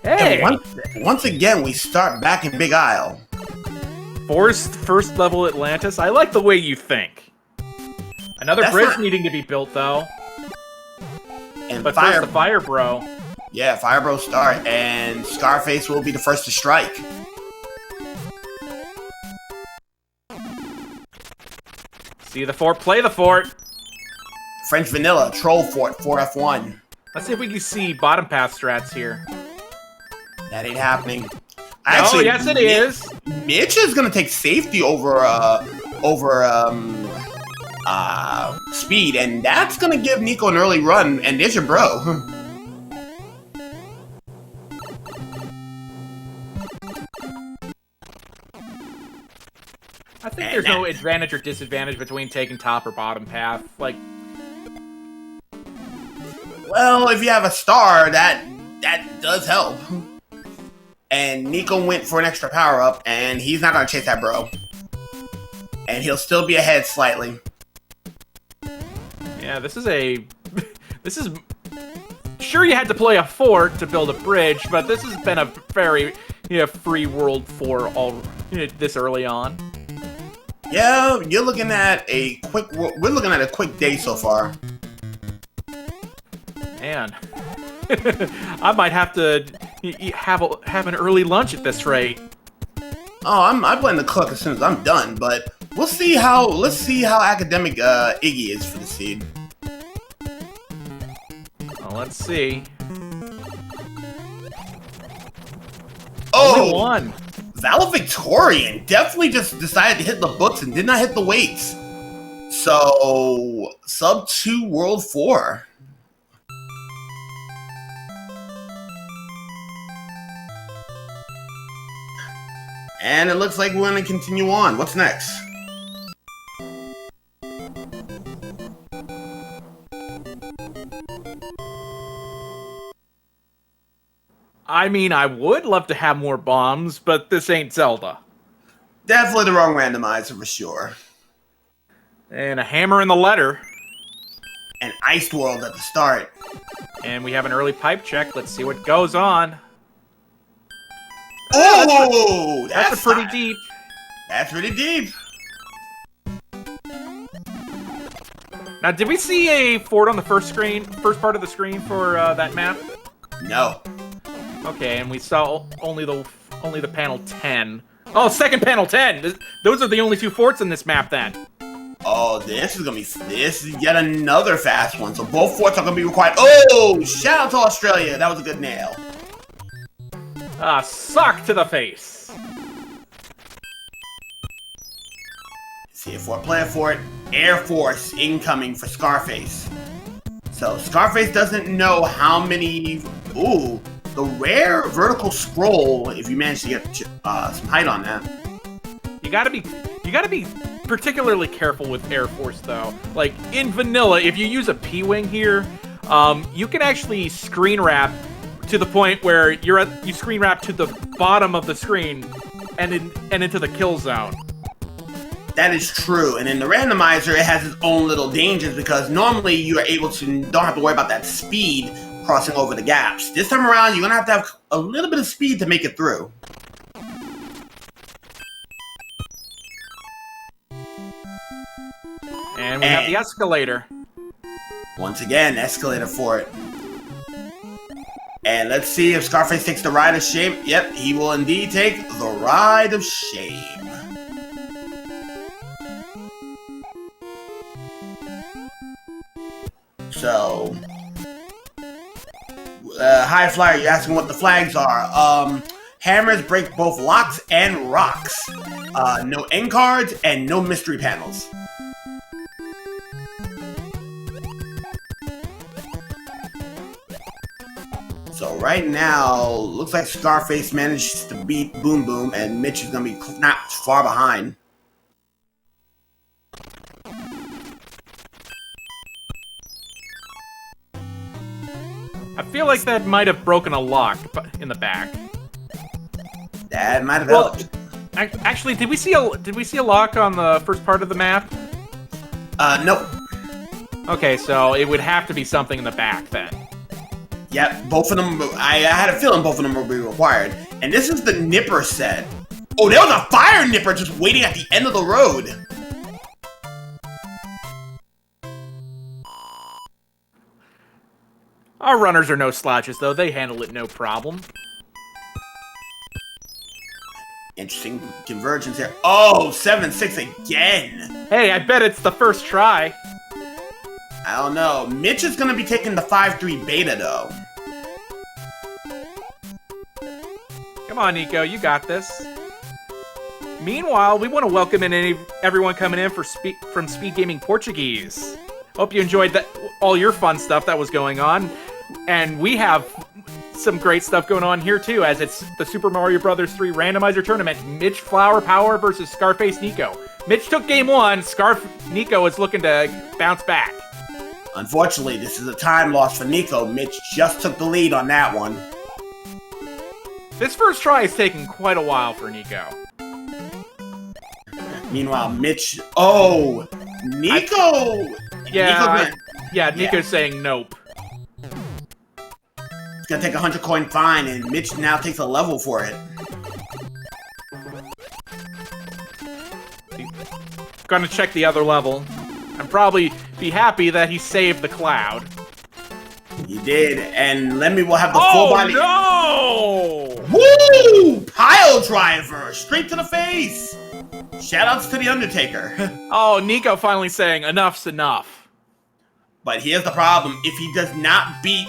C: Hey!
B: And once again, we start back in Big Isle.
C: First level Atlantis. I like the way you think. Another bridge needing to be built, though.
B: And
C: but first, the Fire Bro.
B: Yeah, Fire Bro start, and Scarface will be the first to strike.
C: See the fort, play the fort.
B: French Vanilla, Troll Fort, 4F1.
C: Let's see if we can see bottom path strats here.
B: That ain't happening.
C: Actually, yes, it is.
B: Mitch is gonna take safety over speed, and that's gonna give Nico an early run. And there's your bro.
C: I think there's no advantage or disadvantage between taking top or bottom path. Like,
B: well, if you have a star, that does help. And Nico went for an extra power up, and he's not gonna chase that bro. And he'll still be ahead slightly.
C: Yeah, this is sure you had to play a fort to build a bridge, but this has been a very free world for all this early on.
B: Yeah, we're looking at a quick day so far.
C: Man, I might have to have an early lunch at this rate.
B: Oh, I plan to cook as soon as I'm done, but let's see how academic Iggy is for the seed.
C: Well, let's see.
B: Oh,
C: only 1.
B: Valedictorian definitely just decided to hit the books and did not hit the weights. So, sub 2 World 4. And it looks like we're going to continue on. What's next?
C: I mean, I would love to have more bombs, but this ain't Zelda.
B: Definitely the wrong randomizer for sure.
C: And a hammer in the letter.
B: An iced world at the start.
C: And we have an early pipe check. Let's see what goes on.
B: Oh!
C: That's pretty deep.
B: That's pretty deep.
C: Now, did we see a fort on the first part of the screen for that map?
B: No.
C: Okay, and we saw only the panel 10. Oh, second panel 10! Those are the only 2 forts in this map, then.
B: Oh, this is yet another fast one. So both forts are going to be required. Oh, shout out to Australia. That was a good nail.
C: Suck to the face.
B: See if we're playing for it. Air Force incoming for Scarface. So Scarface doesn't know how many. Ooh, the rare vertical scroll. If you manage to get some height on that,
C: You gotta be particularly careful with Air Force though. Like in vanilla, if you use a P-wing here, you can actually screen wrap to the point where you screen wrap to the bottom of the screen and into the kill zone.
B: that is true. And in the randomizer, it has its own little dangers because normally you are able to don't have to worry about that speed crossing over the gaps. This time around, you're gonna have a little bit of speed to make it through.
C: And we have the escalator.
B: Once again, escalator for it. And let's see if Scarface takes the ride of shame. Yep, he will indeed take the ride of shame. So, High Flyer, you're asking what the flags are. Hammers break both locks and rocks. No end cards and no mystery panels. So right now, looks like Scarface managed to beat Boom Boom, and Mitch is going to be not far behind.
C: I feel like that might have broken a lock in the back.
B: That might have helped.
C: Actually, did we see a lock on the first part of the map?
B: Nope.
C: Okay, so it would have to be something in the back then.
B: Yep, both of them, I had a feeling both of them would be required. And this is the Nipper set. Oh, there was a fire Nipper just waiting at the end of the road.
C: Our runners are no slouches, though. They handle it no problem.
B: Interesting convergence here. Oh, 7-6 again.
C: Hey, I bet it's the first try.
B: I don't know. Mitch is going to be taking the 5-3 beta, though.
C: Come on, Nico, you got this. Meanwhile, we want to welcome in everyone coming in from SpeedGaming Portuguese. Hope you enjoyed all your fun stuff that was going on. And we have some great stuff going on here, too, as it's the Super Mario Bros. 3 Randomizer Tournament. mitchflowerpower versus ScarfaceNico. Mitch took game 1. Nico is looking to bounce back.
B: Unfortunately, this is a time loss for Nico. Mitch just took the lead on that one.
C: This first try is taking quite a while for Nico.
B: Meanwhile, Mitch... Oh! Nico!
C: Nico's saying nope.
B: He's gonna take a 100 coin fine, and Mitch now takes a level for it.
C: Gonna check the other level. And probably be happy that he saved the cloud.
B: You did, and Lemmy will have the full body.
C: Oh no!
B: Woo! Pile driver, straight to the face. Shoutouts to the Undertaker.
C: Oh, Nico finally saying enough's enough.
B: But here's the problem: if he does not beat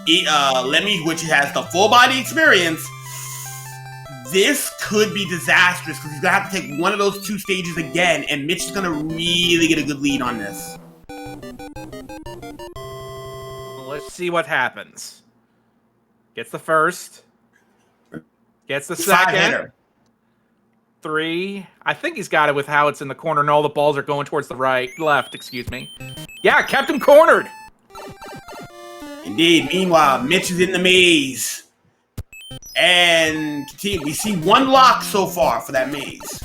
B: Lemmy, which has the full body experience, this could be disastrous because he's gonna have to take one of those 2 stages again, and Mitch is gonna really get a good lead on this.
C: Let's see what happens. Gets the first. Gets the
B: 5
C: second.
B: hitter.
C: 3. I think he's got it with how it's in the corner and all the balls are going towards the left, excuse me. Yeah, kept him cornered.
B: Indeed. Meanwhile, Mitch is in the maze. And we see 1 lock so far for that maze.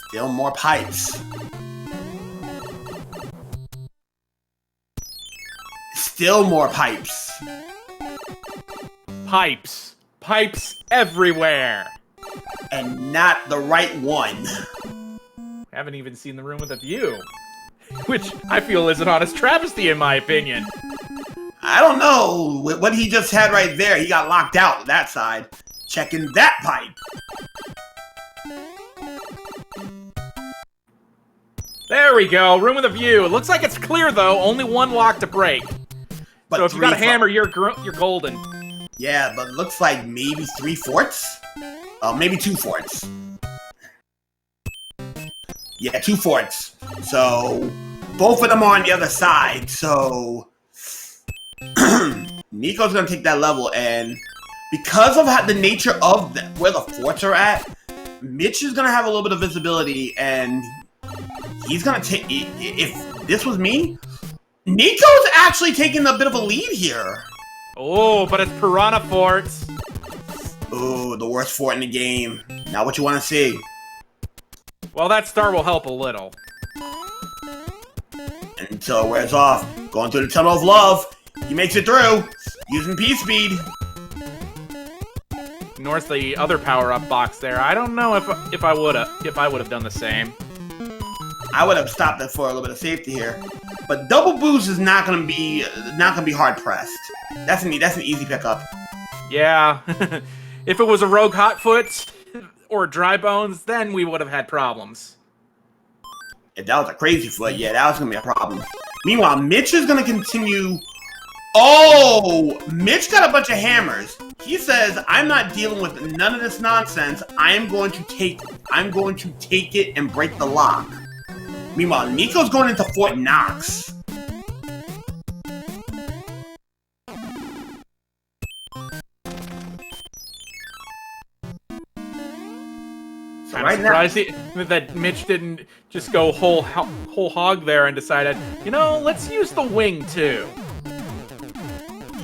B: Still more pipes. Still more pipes.
C: Pipes everywhere.
B: And not the right one.
C: Haven't even seen the room with a view. Which I feel is an honest travesty in my opinion.
B: I don't know. What he just had right there, he got locked out that side. Checking that pipe.
C: There we go, room with a view. It looks like it's clear though, only 1 lock to break.
B: But
C: so if you got a hammer, you're golden.
B: Yeah, but it looks like maybe 3 forts? Maybe 2 forts. Yeah, 2 forts. So, both of them are on the other side, so... Nico's gonna take that level, and because of the nature of where the forts are at, Mitch is gonna have a little bit of visibility, and he's gonna take... If this was me, Nico's actually taking a bit of a lead here.
C: Oh, but it's Piranha Forts.
B: Ooh, the worst fort in the game. Not what you want to see.
C: Well, that star will help a little.
B: Until it wears off. Going through the tunnel of love. He makes it through. Using P-Speed.
C: Ignores the other power-up box there. I don't know if I would have done the same.
B: I would have stopped it for a little bit of safety here. But double boost is not gonna be hard pressed. That's an easy pickup.
C: Yeah. If it was a Rogue Hotfoot or Dry Bones, then we would have had problems.
B: If that was a crazy foot, yeah, that was gonna be a problem. Meanwhile, Mitch is gonna continue. Oh, Mitch got a bunch of hammers. He says, "I'm not dealing with none of this nonsense. I'm going to take it and break the lock." Meanwhile, Nico's going into Fort Knox. So
C: I'm surprised that Mitch didn't just go whole hog there and decided, you know, let's use the wing too.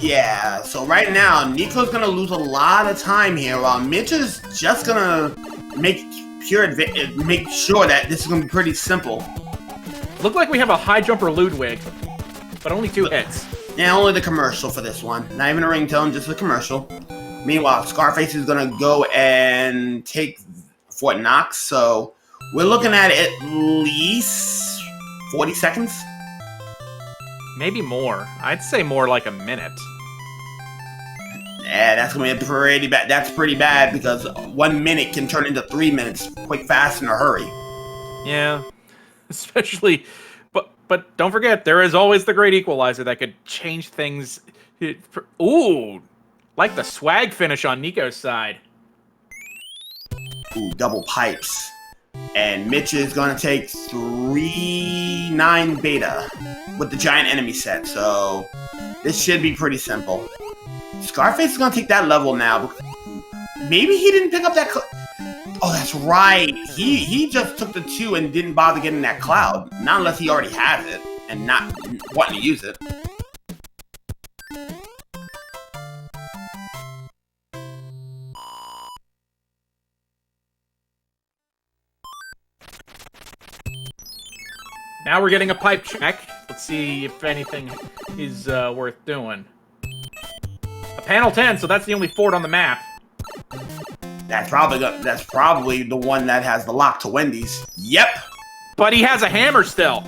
B: Yeah, so right now, Nico's gonna lose a lot of time here, while Mitch is just gonna make sure that this is gonna be pretty simple.
C: Look like we have a high jumper Ludwig, but only 2 hits.
B: Yeah, only the commercial for this one. Not even a ringtone, just the commercial. Meanwhile, Scarface is gonna go and take Fort Knox, so we're looking at least 40 seconds.
C: Maybe more. I'd say more like a minute.
B: Yeah, that's gonna be pretty bad. That's pretty bad because 1 minute can turn into 3 minutes quick, fast, in a hurry.
C: Yeah, especially, but don't forget, there is always the great equalizer that could change things. Ooh, like the swag finish on Nico's side.
B: Ooh, double pipes. And Mitch is gonna take 3-9 beta with the giant enemy set, so this should be pretty simple. Scarface is gonna take that level now. Maybe he didn't pick up that. Oh, that's right. He just took the 2 and didn't bother getting that cloud. Not unless he already has it and not wanting to use it.
C: Now we're getting a pipe check. Let's see if anything is worth doing. A panel 10, so that's the only fort on the map.
B: That's probably the one that has the lock to Wendy's. Yep.
C: But he has a hammer still.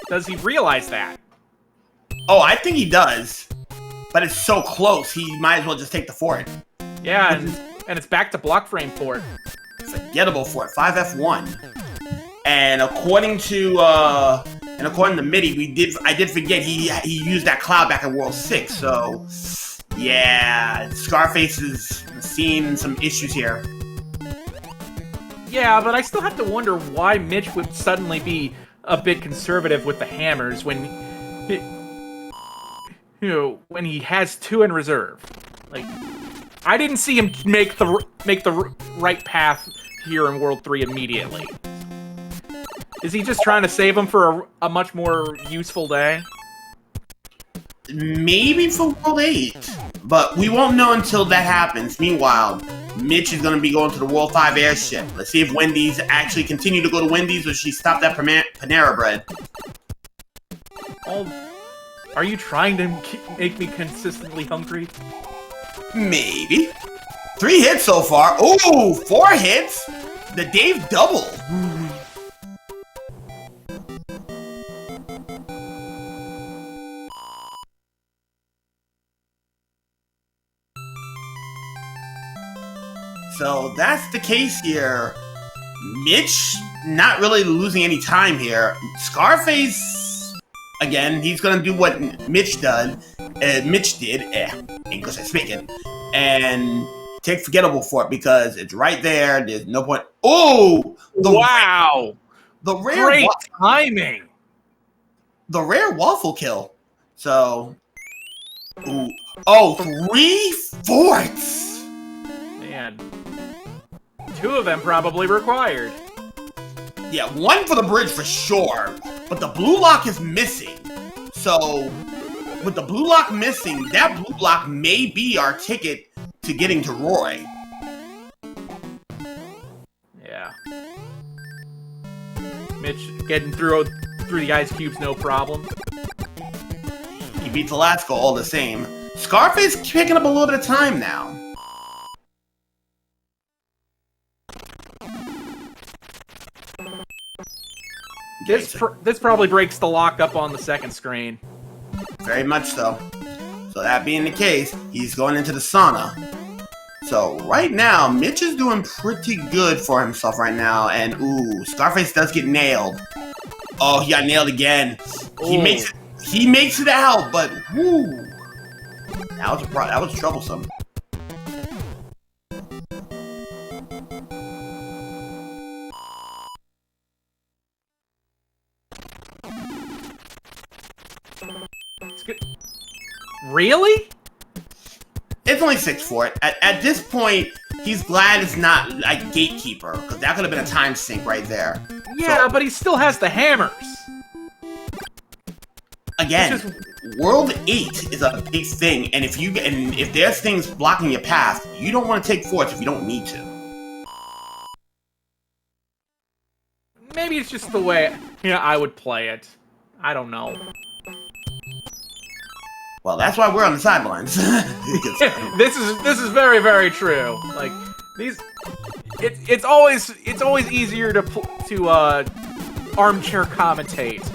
C: Does he realize that?
B: Oh, I think he does. But it's so close, he might as well just take the fort.
C: Yeah, and it's back to block frame fort.
B: Forgettable fort, 5F1. And according to Mitty, I did forget he used that cloud back in World 6, so yeah, Scarface is seeing some issues here.
C: Yeah, but I still have to wonder why Mitch would suddenly be a bit conservative with the hammers when when he has 2 in reserve. Like, I didn't see him make the right path here in World 3 immediately. Is he just trying to save him for a much more useful day?
B: Maybe for World 8, but we won't know until that happens. Meanwhile, Mitch is going to be going to the World 5 airship. Let's see if Wendy's actually continue to go to Wendy's or she stopped that Panera bread.
C: Oh, are you trying to make me consistently hungry?
B: Maybe. 3 hits so far. Ooh, 4 hits? The Dave double. So that's the case here. Mitch not really losing any time here. Scarface, again, he's gonna do what Mitch did, English speaking, and take Forgettable for it because it's right there. There's no point. Oh,
C: Wow!
B: The rare
C: Great timing.
B: The rare waffle kill. So, ooh. Oh, 3/4.
C: Man, 2 of them probably required.
B: Yeah, 1 for the bridge for sure, but the blue lock is missing. So, with the blue lock missing, that blue lock may be our ticket to getting to Roy.
C: Yeah. Mitch getting through the ice cubes, no problem.
B: He beats Alaska all the same. Scarface picking up a little bit of time now.
C: This probably breaks the lock up on the second screen.
B: Very much so. So that being the case, he's going into the sauna. So right now, Mitch is doing pretty good for himself right now. And ooh, Scarface does get nailed. Oh, he got nailed again. He makes it out, but whoo, that was troublesome.
C: Really?
B: It's only 6-4. At this point, he's glad it's not like Gatekeeper, because that could have been a time sink right there.
C: Yeah, but he still has the hammers.
B: Again, World 8 is a big thing, and if there's things blocking your path, you don't want to take forts if you don't need to.
C: Maybe it's just the way I would play it. I don't know.
B: Well, that's why we're on the sidelines.
C: This is very, very true. Like it's always easier to armchair commentate.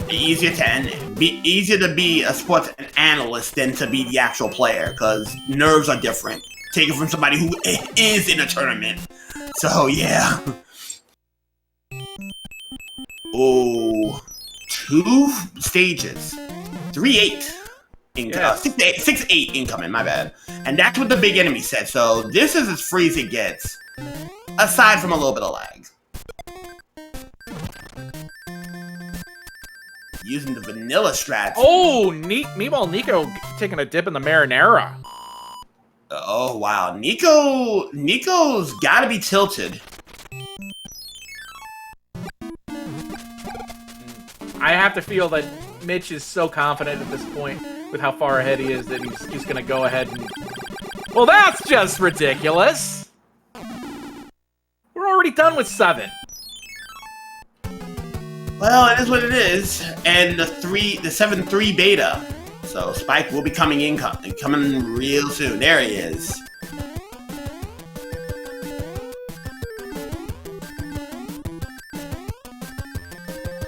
B: Easier to be a sports analyst than to be the actual player, because nerves are different. Take it from somebody who is in a tournament. So yeah. Oh, 2 stages. 3-8. 6-8 incoming, my bad. And that's what the big enemy said, so this is as free as it gets. Aside from a little bit of lag. Using the vanilla strats.
C: Oh, Meatball Nico taking a dip in the marinara.
B: Oh, wow. Nico's gotta be tilted.
C: I have to feel that Mitch is so confident at this point with how far ahead he is that he's just gonna go ahead and... Well, that's just ridiculous! We're already done with 7.
B: Well, it is what it is. And the 7-3 beta. So Spike will be coming real soon. There he is.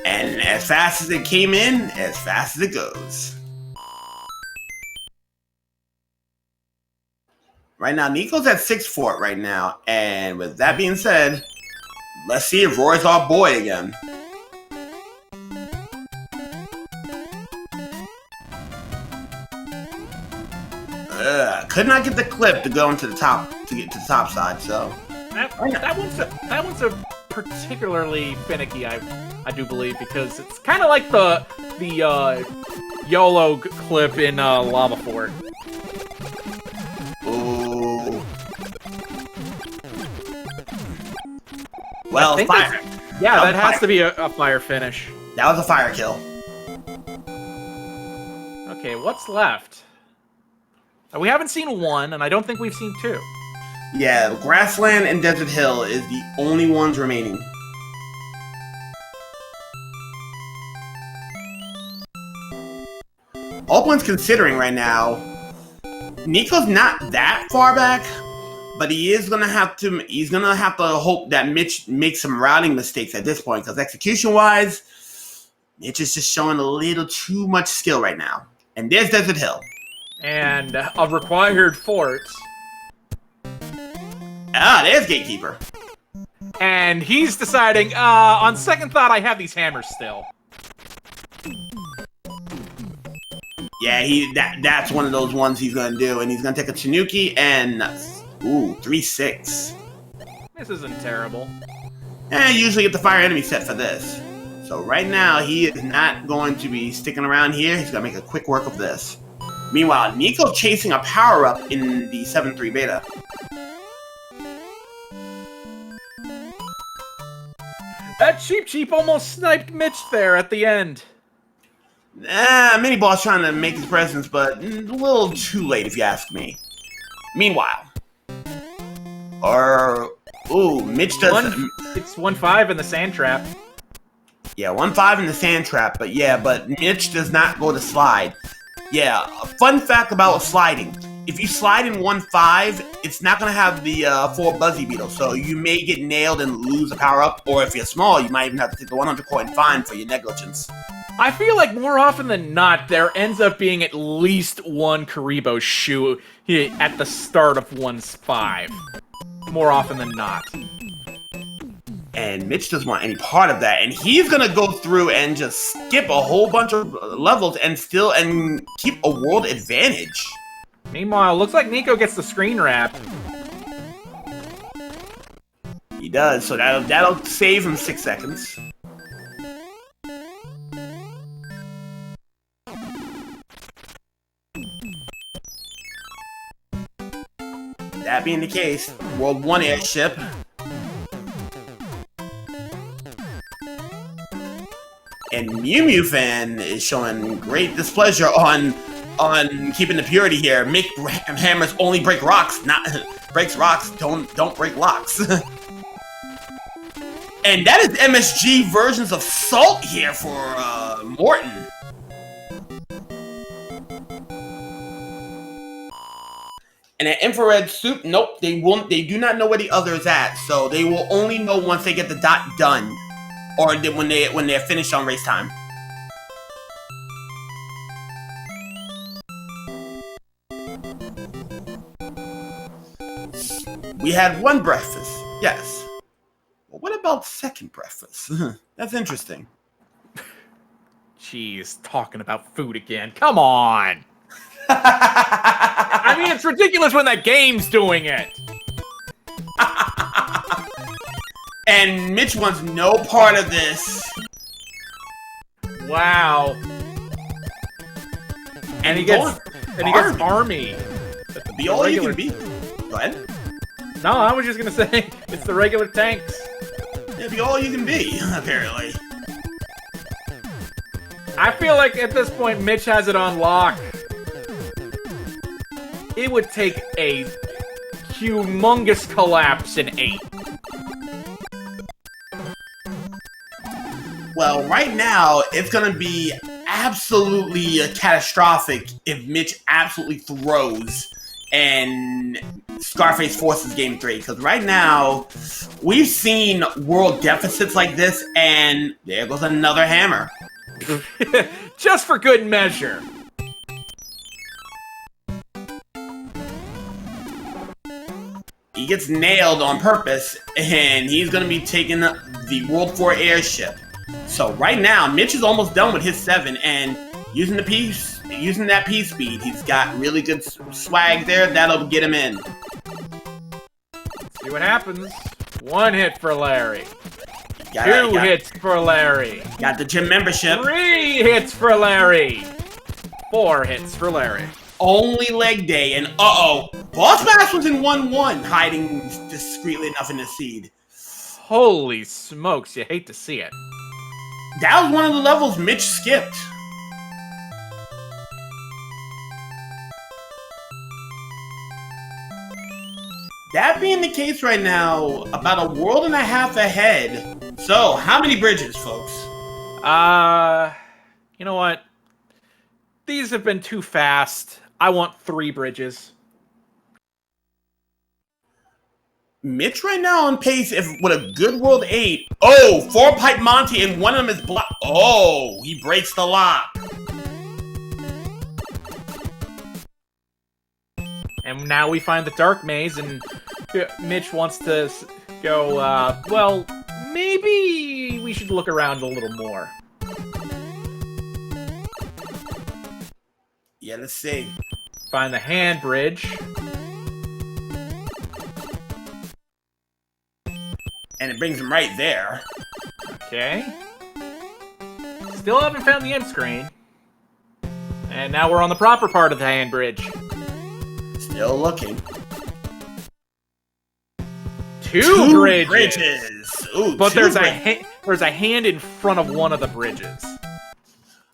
B: And as fast as it came in, as fast as it goes. Right now, Nico's at 6-4 right now. And with that being said, let's see if Roy's our boy again. Could not get the clip to go into the top to get to the top side. So
C: that one's a particularly finicky, I do believe, because it's kind of like the YOLO clip in Lava Fort.
B: Ooh. Well, fire.
C: Yeah, that has to be a fire finish.
B: That was a fire kill.
C: Okay, what's left? We haven't seen 1, and I don't think we've seen 2.
B: Yeah, Grassland and Desert Hill is the only ones remaining. All points considering right now, Nico's not that far back, but he's gonna have to hope that Mitch makes some routing mistakes at this point, because execution-wise, Mitch is just showing a little too much skill right now. And there's Desert Hill.
C: And a required fort.
B: Ah, there's Gatekeeper.
C: And he's deciding, on second thought, I have these hammers still.
B: Yeah, that's one of those ones he's gonna do, and he's gonna take a Tanuki and 3-6.
C: This isn't terrible.
B: And you usually get the fire enemy set for this. So right now he is not going to be sticking around here. He's gonna make a quick work of this. Meanwhile, Nico chasing a power up in the 7-3 beta.
C: That Cheep almost sniped Mitch there at the end.
B: Mini Boss trying to make his presence, but a little too late if you ask me. Meanwhile, Mitch does.
C: It's 1-5 in the sand trap.
B: Yeah, 1-5 in the sand trap, but Mitch does not go to slide. Yeah, a fun fact about sliding. If you slide in 1-5, it's not going to have the 4 Buzzy Beetle, so you may get nailed and lose a power-up, or if you're small, you might even have to take the 100 coin fine for your negligence.
C: I feel like more often than not, there ends up being at least one Karibo shoe at the start of 1-5. More often than not.
B: And Mitch doesn't want any part of that, and he's gonna go through and just skip a whole bunch of levels and keep a world advantage.
C: Meanwhile, looks like Nico gets the screen wrap.
B: He does, so that'll save him 6 seconds. That being the case, World 1 airship. And Mew Mew fan is showing great displeasure on keeping the purity here. Make hammers only break rocks, not breaks rocks. Don't break locks. And that is MSG versions of Salt here for Morton. And an infrared soup, nope, they do not know where the other is at, so they will only know once they get the dot done, or when they're finished on race time. We had one breakfast, yes. Well, what about second breakfast? That's interesting.
C: Jeez, talking about food again. Come on. I mean, it's ridiculous when that game's doing it.
B: And Mitch wants no part of this.
C: Wow. And he gets Army.
B: Be all you can be. Go ahead.
C: No, I was just gonna say it's the regular tanks.
B: Yeah, be all you can be, apparently.
C: I feel like at this point Mitch has it on lock. It would take a humongous collapse in 8.
B: Well, right now, it's going to be absolutely catastrophic if Mitch absolutely throws and Scarface forces Game 3. Because right now, we've seen world deficits like this, and there goes another hammer.
C: Just for good measure.
B: He gets nailed on purpose, and he's going to be taking the World 4 airship. So right now, Mitch is almost done with his 7, and using that P speed, he's got really good swag there. That'll get him in.
C: See what happens. 1 hit for Larry. 2 hits for Larry.
B: Got the gym membership.
C: 3 hits for Larry. 4 hits for Larry.
B: Only leg day, and Boss Bash was in 1-1, hiding discreetly enough in the seed.
C: Holy smokes, you hate to see it.
B: That was one of the levels Mitch skipped. That being the case right now, about a world and a half ahead. So, how many bridges, folks?
C: You know what? These have been too fast. I want 3 bridges.
B: Mitch right now on pace with a good World 8. Oh, 4 Pipe Monty and one of them is blocked. Oh, he breaks the lock.
C: And now we find the Dark Maze, and Mitch wants to go, well, maybe we should look around a little more.
B: Yeah, let's see.
C: Find the hand bridge.
B: And it brings him right there.
C: Okay. Still haven't found the end screen. And now we're on the proper part of the hand bridge.
B: Still looking.
C: Two bridges.
B: Ooh,
C: but there's a hand in front of one of the bridges.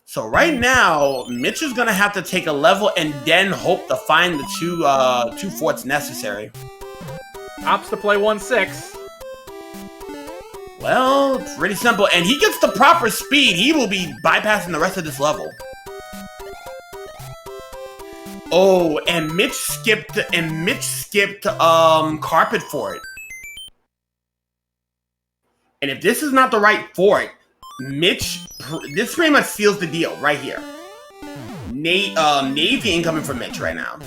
B: So right now, Mitch is gonna have to take a level and then hope to find the two forts necessary.
C: Opts to play 1-6.
B: Well, pretty simple. And he gets the proper speed. He will be bypassing the rest of this level. Oh, and Mitch skipped carpet fort. And if this is not the right fort, this pretty much seals the deal right here. Navy incoming for Mitch right now.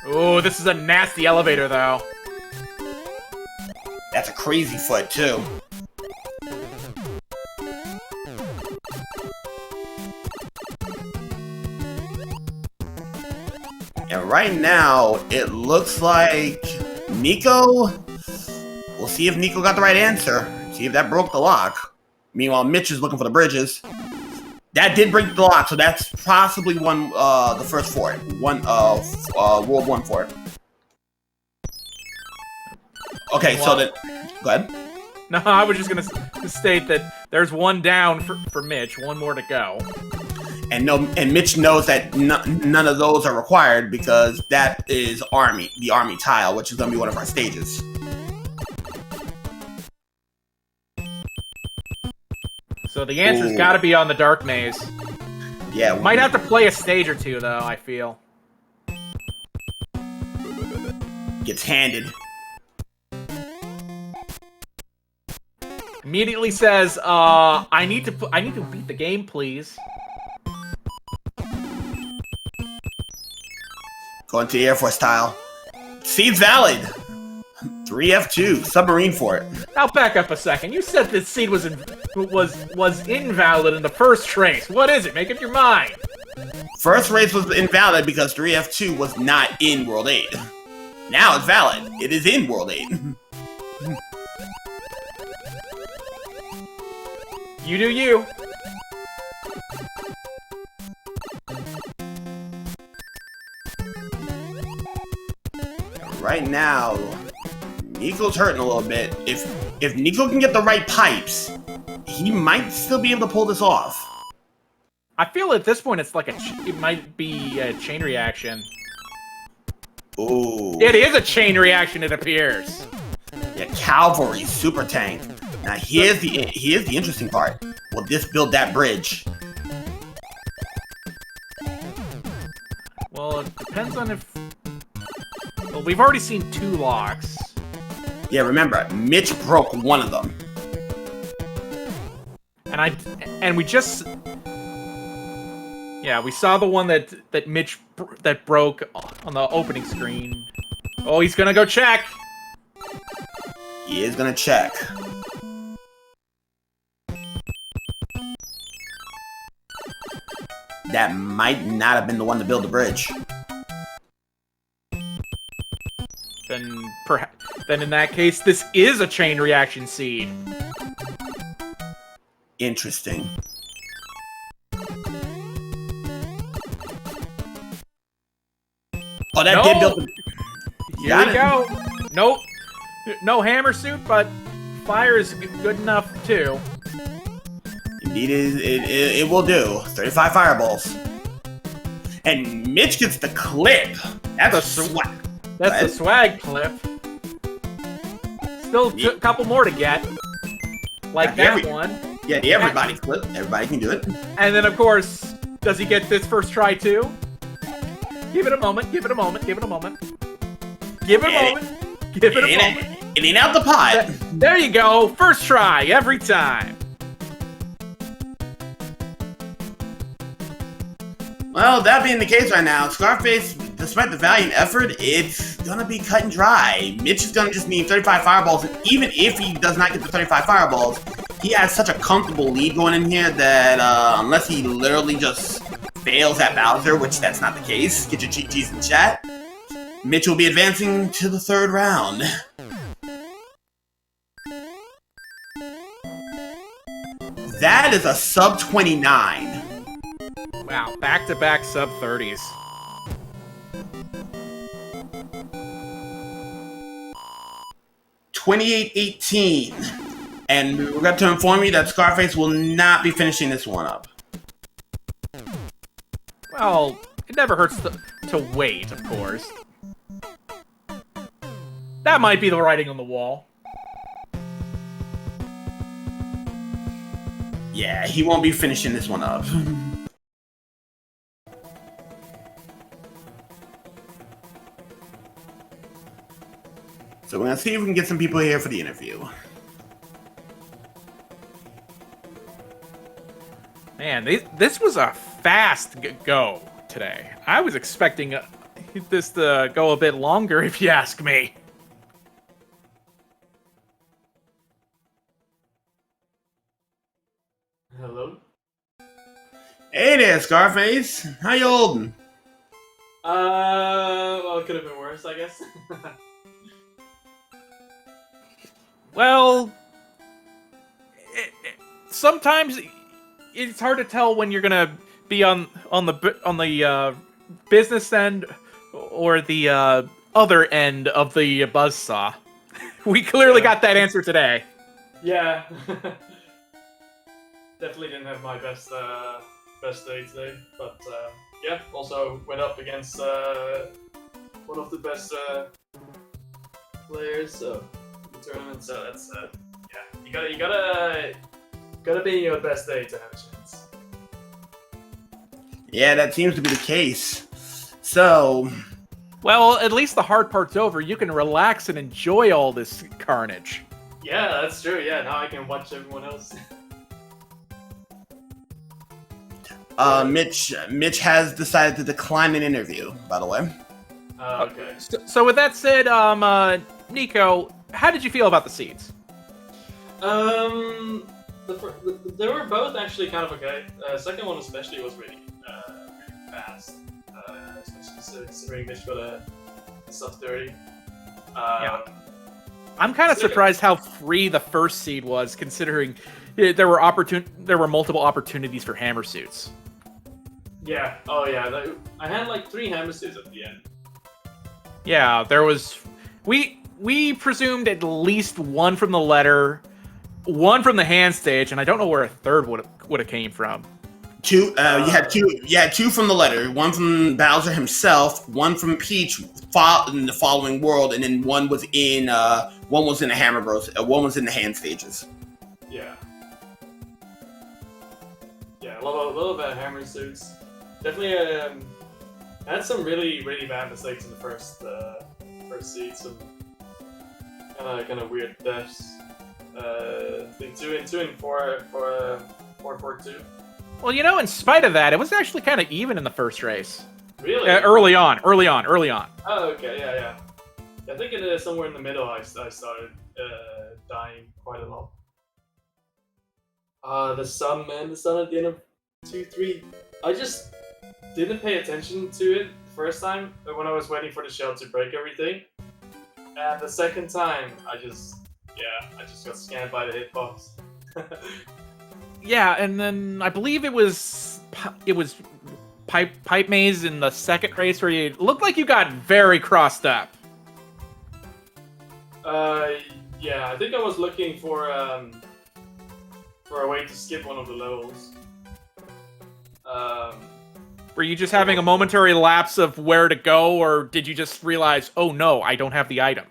C: Ooh, this is a nasty elevator, though.
B: That's a crazy foot, too. And right now, it looks like Nico... We'll see if Nico got the right answer. See if that broke the lock. Meanwhile, Mitch is looking for the bridges. That did break the lock, so that's possibly the first fort. World 1 fort. Okay, so then... Go ahead.
C: No, I was just going to state that there's one down for Mitch, one more to go.
B: And Mitch knows that none of those are required because that is the army tile, which is going to be one of our stages.
C: So the answer's got to be on the dark maze.
B: Yeah.
C: Might have to play a stage or two, though, I feel.
B: Gets handed.
C: Immediately says, I need to beat the game, please.
B: Going to the Air Force tile. Seed's valid. 3F2, submarine fort.
C: Now back up a second. You said this seed was invalid in the first race. What is it? Make up your mind.
B: First race was invalid because 3F2 was not in World 8. Now it's valid. It is in World 8.
C: You do you.
B: Right now, Nico's hurting a little bit. If Nico can get the right pipes, he might still be able to pull this off.
C: I feel at this point it's like it might be a chain reaction.
B: Ooh.
C: It is a chain reaction, it appears.
B: Yeah, cavalry, super tank. Now here's the interesting part. Will this build that bridge?
C: Well, it depends on if... Well, we've already seen 2 locks.
B: Yeah, remember, Mitch broke one of them.
C: And we just... Yeah, we saw the one that Mitch broke on the opening screen. Oh, he's gonna go check.
B: He is gonna check. That might not have been the one to build the bridge.
C: Then in that case, this is a chain reaction seed.
B: Interesting. Oh, that did build the...
C: Here we go. Nope. No hammer suit, but fire is good enough too.
B: Indeed, it will do. 35 fireballs. And Mitch gets the clip. That's a swag.
C: That's the swag clip. Still a couple more to get. Like that one.
B: Yeah, the everybody clip. Everybody can do it.
C: And then, of course, does he get this first try too? Give it a moment. Give it a moment. Give it a moment. Give it a moment. Give it a moment.
B: It ain't out the pot.
C: There you go. First try every time.
B: Well, that being the case right now, Scarface, despite the valiant effort, it's gonna be cut and dry. Mitch is gonna just need 35 fireballs, and even if he does not get the 35 fireballs, he has such a comfortable lead going in here that unless he literally just fails at Bowser, which that's not the case. Get your GGs in chat. Mitch will be advancing to the 3rd round. That is a sub 29.
C: Wow, back-to-back sub-30s.
B: $28-18. And we got to inform you that Scarface will not be finishing this one up.
C: Well, it never hurts to wait, of course. That might be the writing on the wall.
B: Yeah, he won't be finishing this one up. So we're gonna see if we can get some people here for the interview.
C: Man, this was a fast go today. I was expecting this to go a bit longer, if you ask me.
D: Hello?
B: Hey there, Scarface. How you holding?
D: Well, it could have been worse, I guess.
C: Well, sometimes it's hard to tell when you're gonna be on the business end or the other end of the buzzsaw. We clearly got that answer today.
D: Yeah. Definitely didn't have my best day today, but yeah, also went up against one of the best players of the tournament, so that's yeah, you gotta be your best day to have a chance.
B: Yeah, that seems to be the case. So,
C: Well, at least the hard part's over. You can relax and enjoy all this carnage.
D: Yeah, that's true. Yeah, now I can watch everyone else.
B: Mitch has decided to decline an interview, by the way.
D: Okay.
C: So with that said, Nico, how did you feel about the seeds?
D: They were both actually kind of okay. Second one especially was really fast, especially considering Mitch got a sub 30.
C: Yeah. I'm kind of surprised how free the first seed was, considering there were multiple opportunities for hammer suits.
D: Yeah. Oh yeah. I had like 3 hammer suits at the end.
C: Yeah, there was. We presumed at least one from the letter, one from the hand stage, and I don't know where a third would have came from.
B: You had two from the letter. One from Bowser himself, one from Peach in the following world, and then one was in the Hammer Bros. One was in the hand stages.
D: Yeah. Yeah, a lot of hammer suits. Definitely, I had some really bad mistakes in the first seed. Some kind of weird deaths. I think 2 and 4 for 4-4-2.
C: Well, you know, in spite of that, it was actually kind of even in the first race.
D: Really?
C: Early on.
D: Oh, okay, yeah. I think it is somewhere in the middle. I started dying quite a lot. The sun at the end of 2-3. I just didn't pay attention to it the first time when I was waiting for the shell to break everything. And the second time, I just got scanned by the hitbox.
C: Yeah, and then I believe it was pipe maze in the second race where you looked like you got very crossed up.
D: Yeah, I think I was looking for a way to skip one of the levels.
C: Were you just having a momentary lapse of where to go, or did you just realize, oh no, I don't have the item?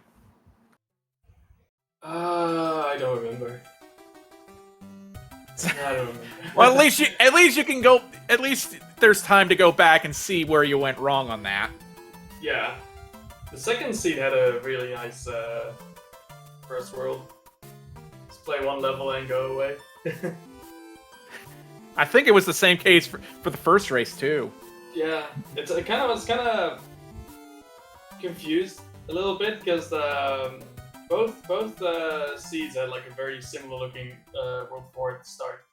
D: I don't remember. I don't remember.
C: Well, at least you can go. At least there's time to go back and see where you went wrong on that.
D: Yeah, the second seed had a really nice first world. Just play one level and go away.
C: I think it was the same case for the first race too.
D: Yeah, I was kind of confused a little bit because both seeds had like a very similar looking World 4 at the start.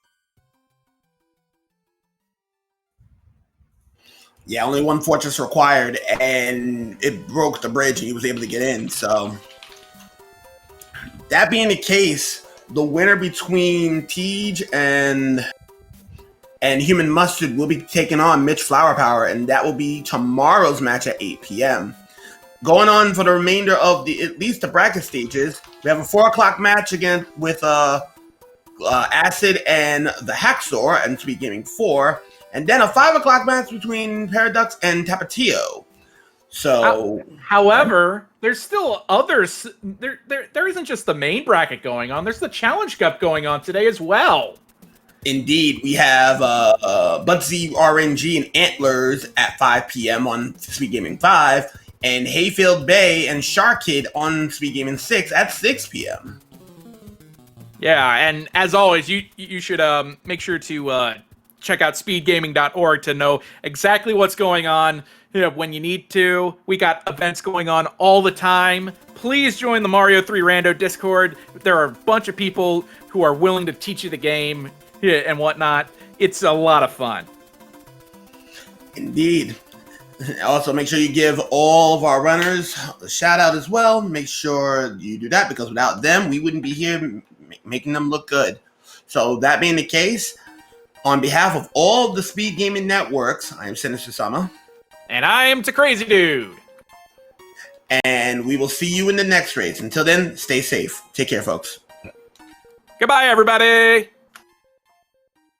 B: Yeah, only one fortress required, and it broke the bridge, and he was able to get in. So, that being the case, the winner between Tej and Human Mustard will be taking on Mitch Flowerpower, and that will be tomorrow's match at 8 p.m. Going on for the remainder of at least the bracket stages, we have a 4 o'clock match again with Acid and the Hacksaw and SpeedGaming 4, and then a 5 o'clock match between Paradox and Tapatio. So,
C: however, there's still others. There isn't just the main bracket going on. There's the Challenge Cup going on today as well.
B: Indeed, we have Budsy RNG and Antlers at 5 p.m. on SpeedGaming 5, and Hayfield Bay and Shark Kid on SpeedGaming 6 at 6 p.m.
C: Yeah, and as always, you should make sure to check out speedgaming.org to know exactly what's going on when you need to. We got events going on all the time. Please join the Mario 3 Rando Discord. There are a bunch of people who are willing to teach you the game and whatnot. It's a lot of fun.
B: Indeed. Also, make sure you give all of our runners a shout out as well. Make sure you do that, because without them, we wouldn't be here making them look good. So, that being the case, on behalf of all of the Speed Gaming networks, I am Sinister Sama.
C: And I am Crazy Dude.
B: And we will see you in the next race. Until then, stay safe. Take care, folks.
C: Goodbye, everybody.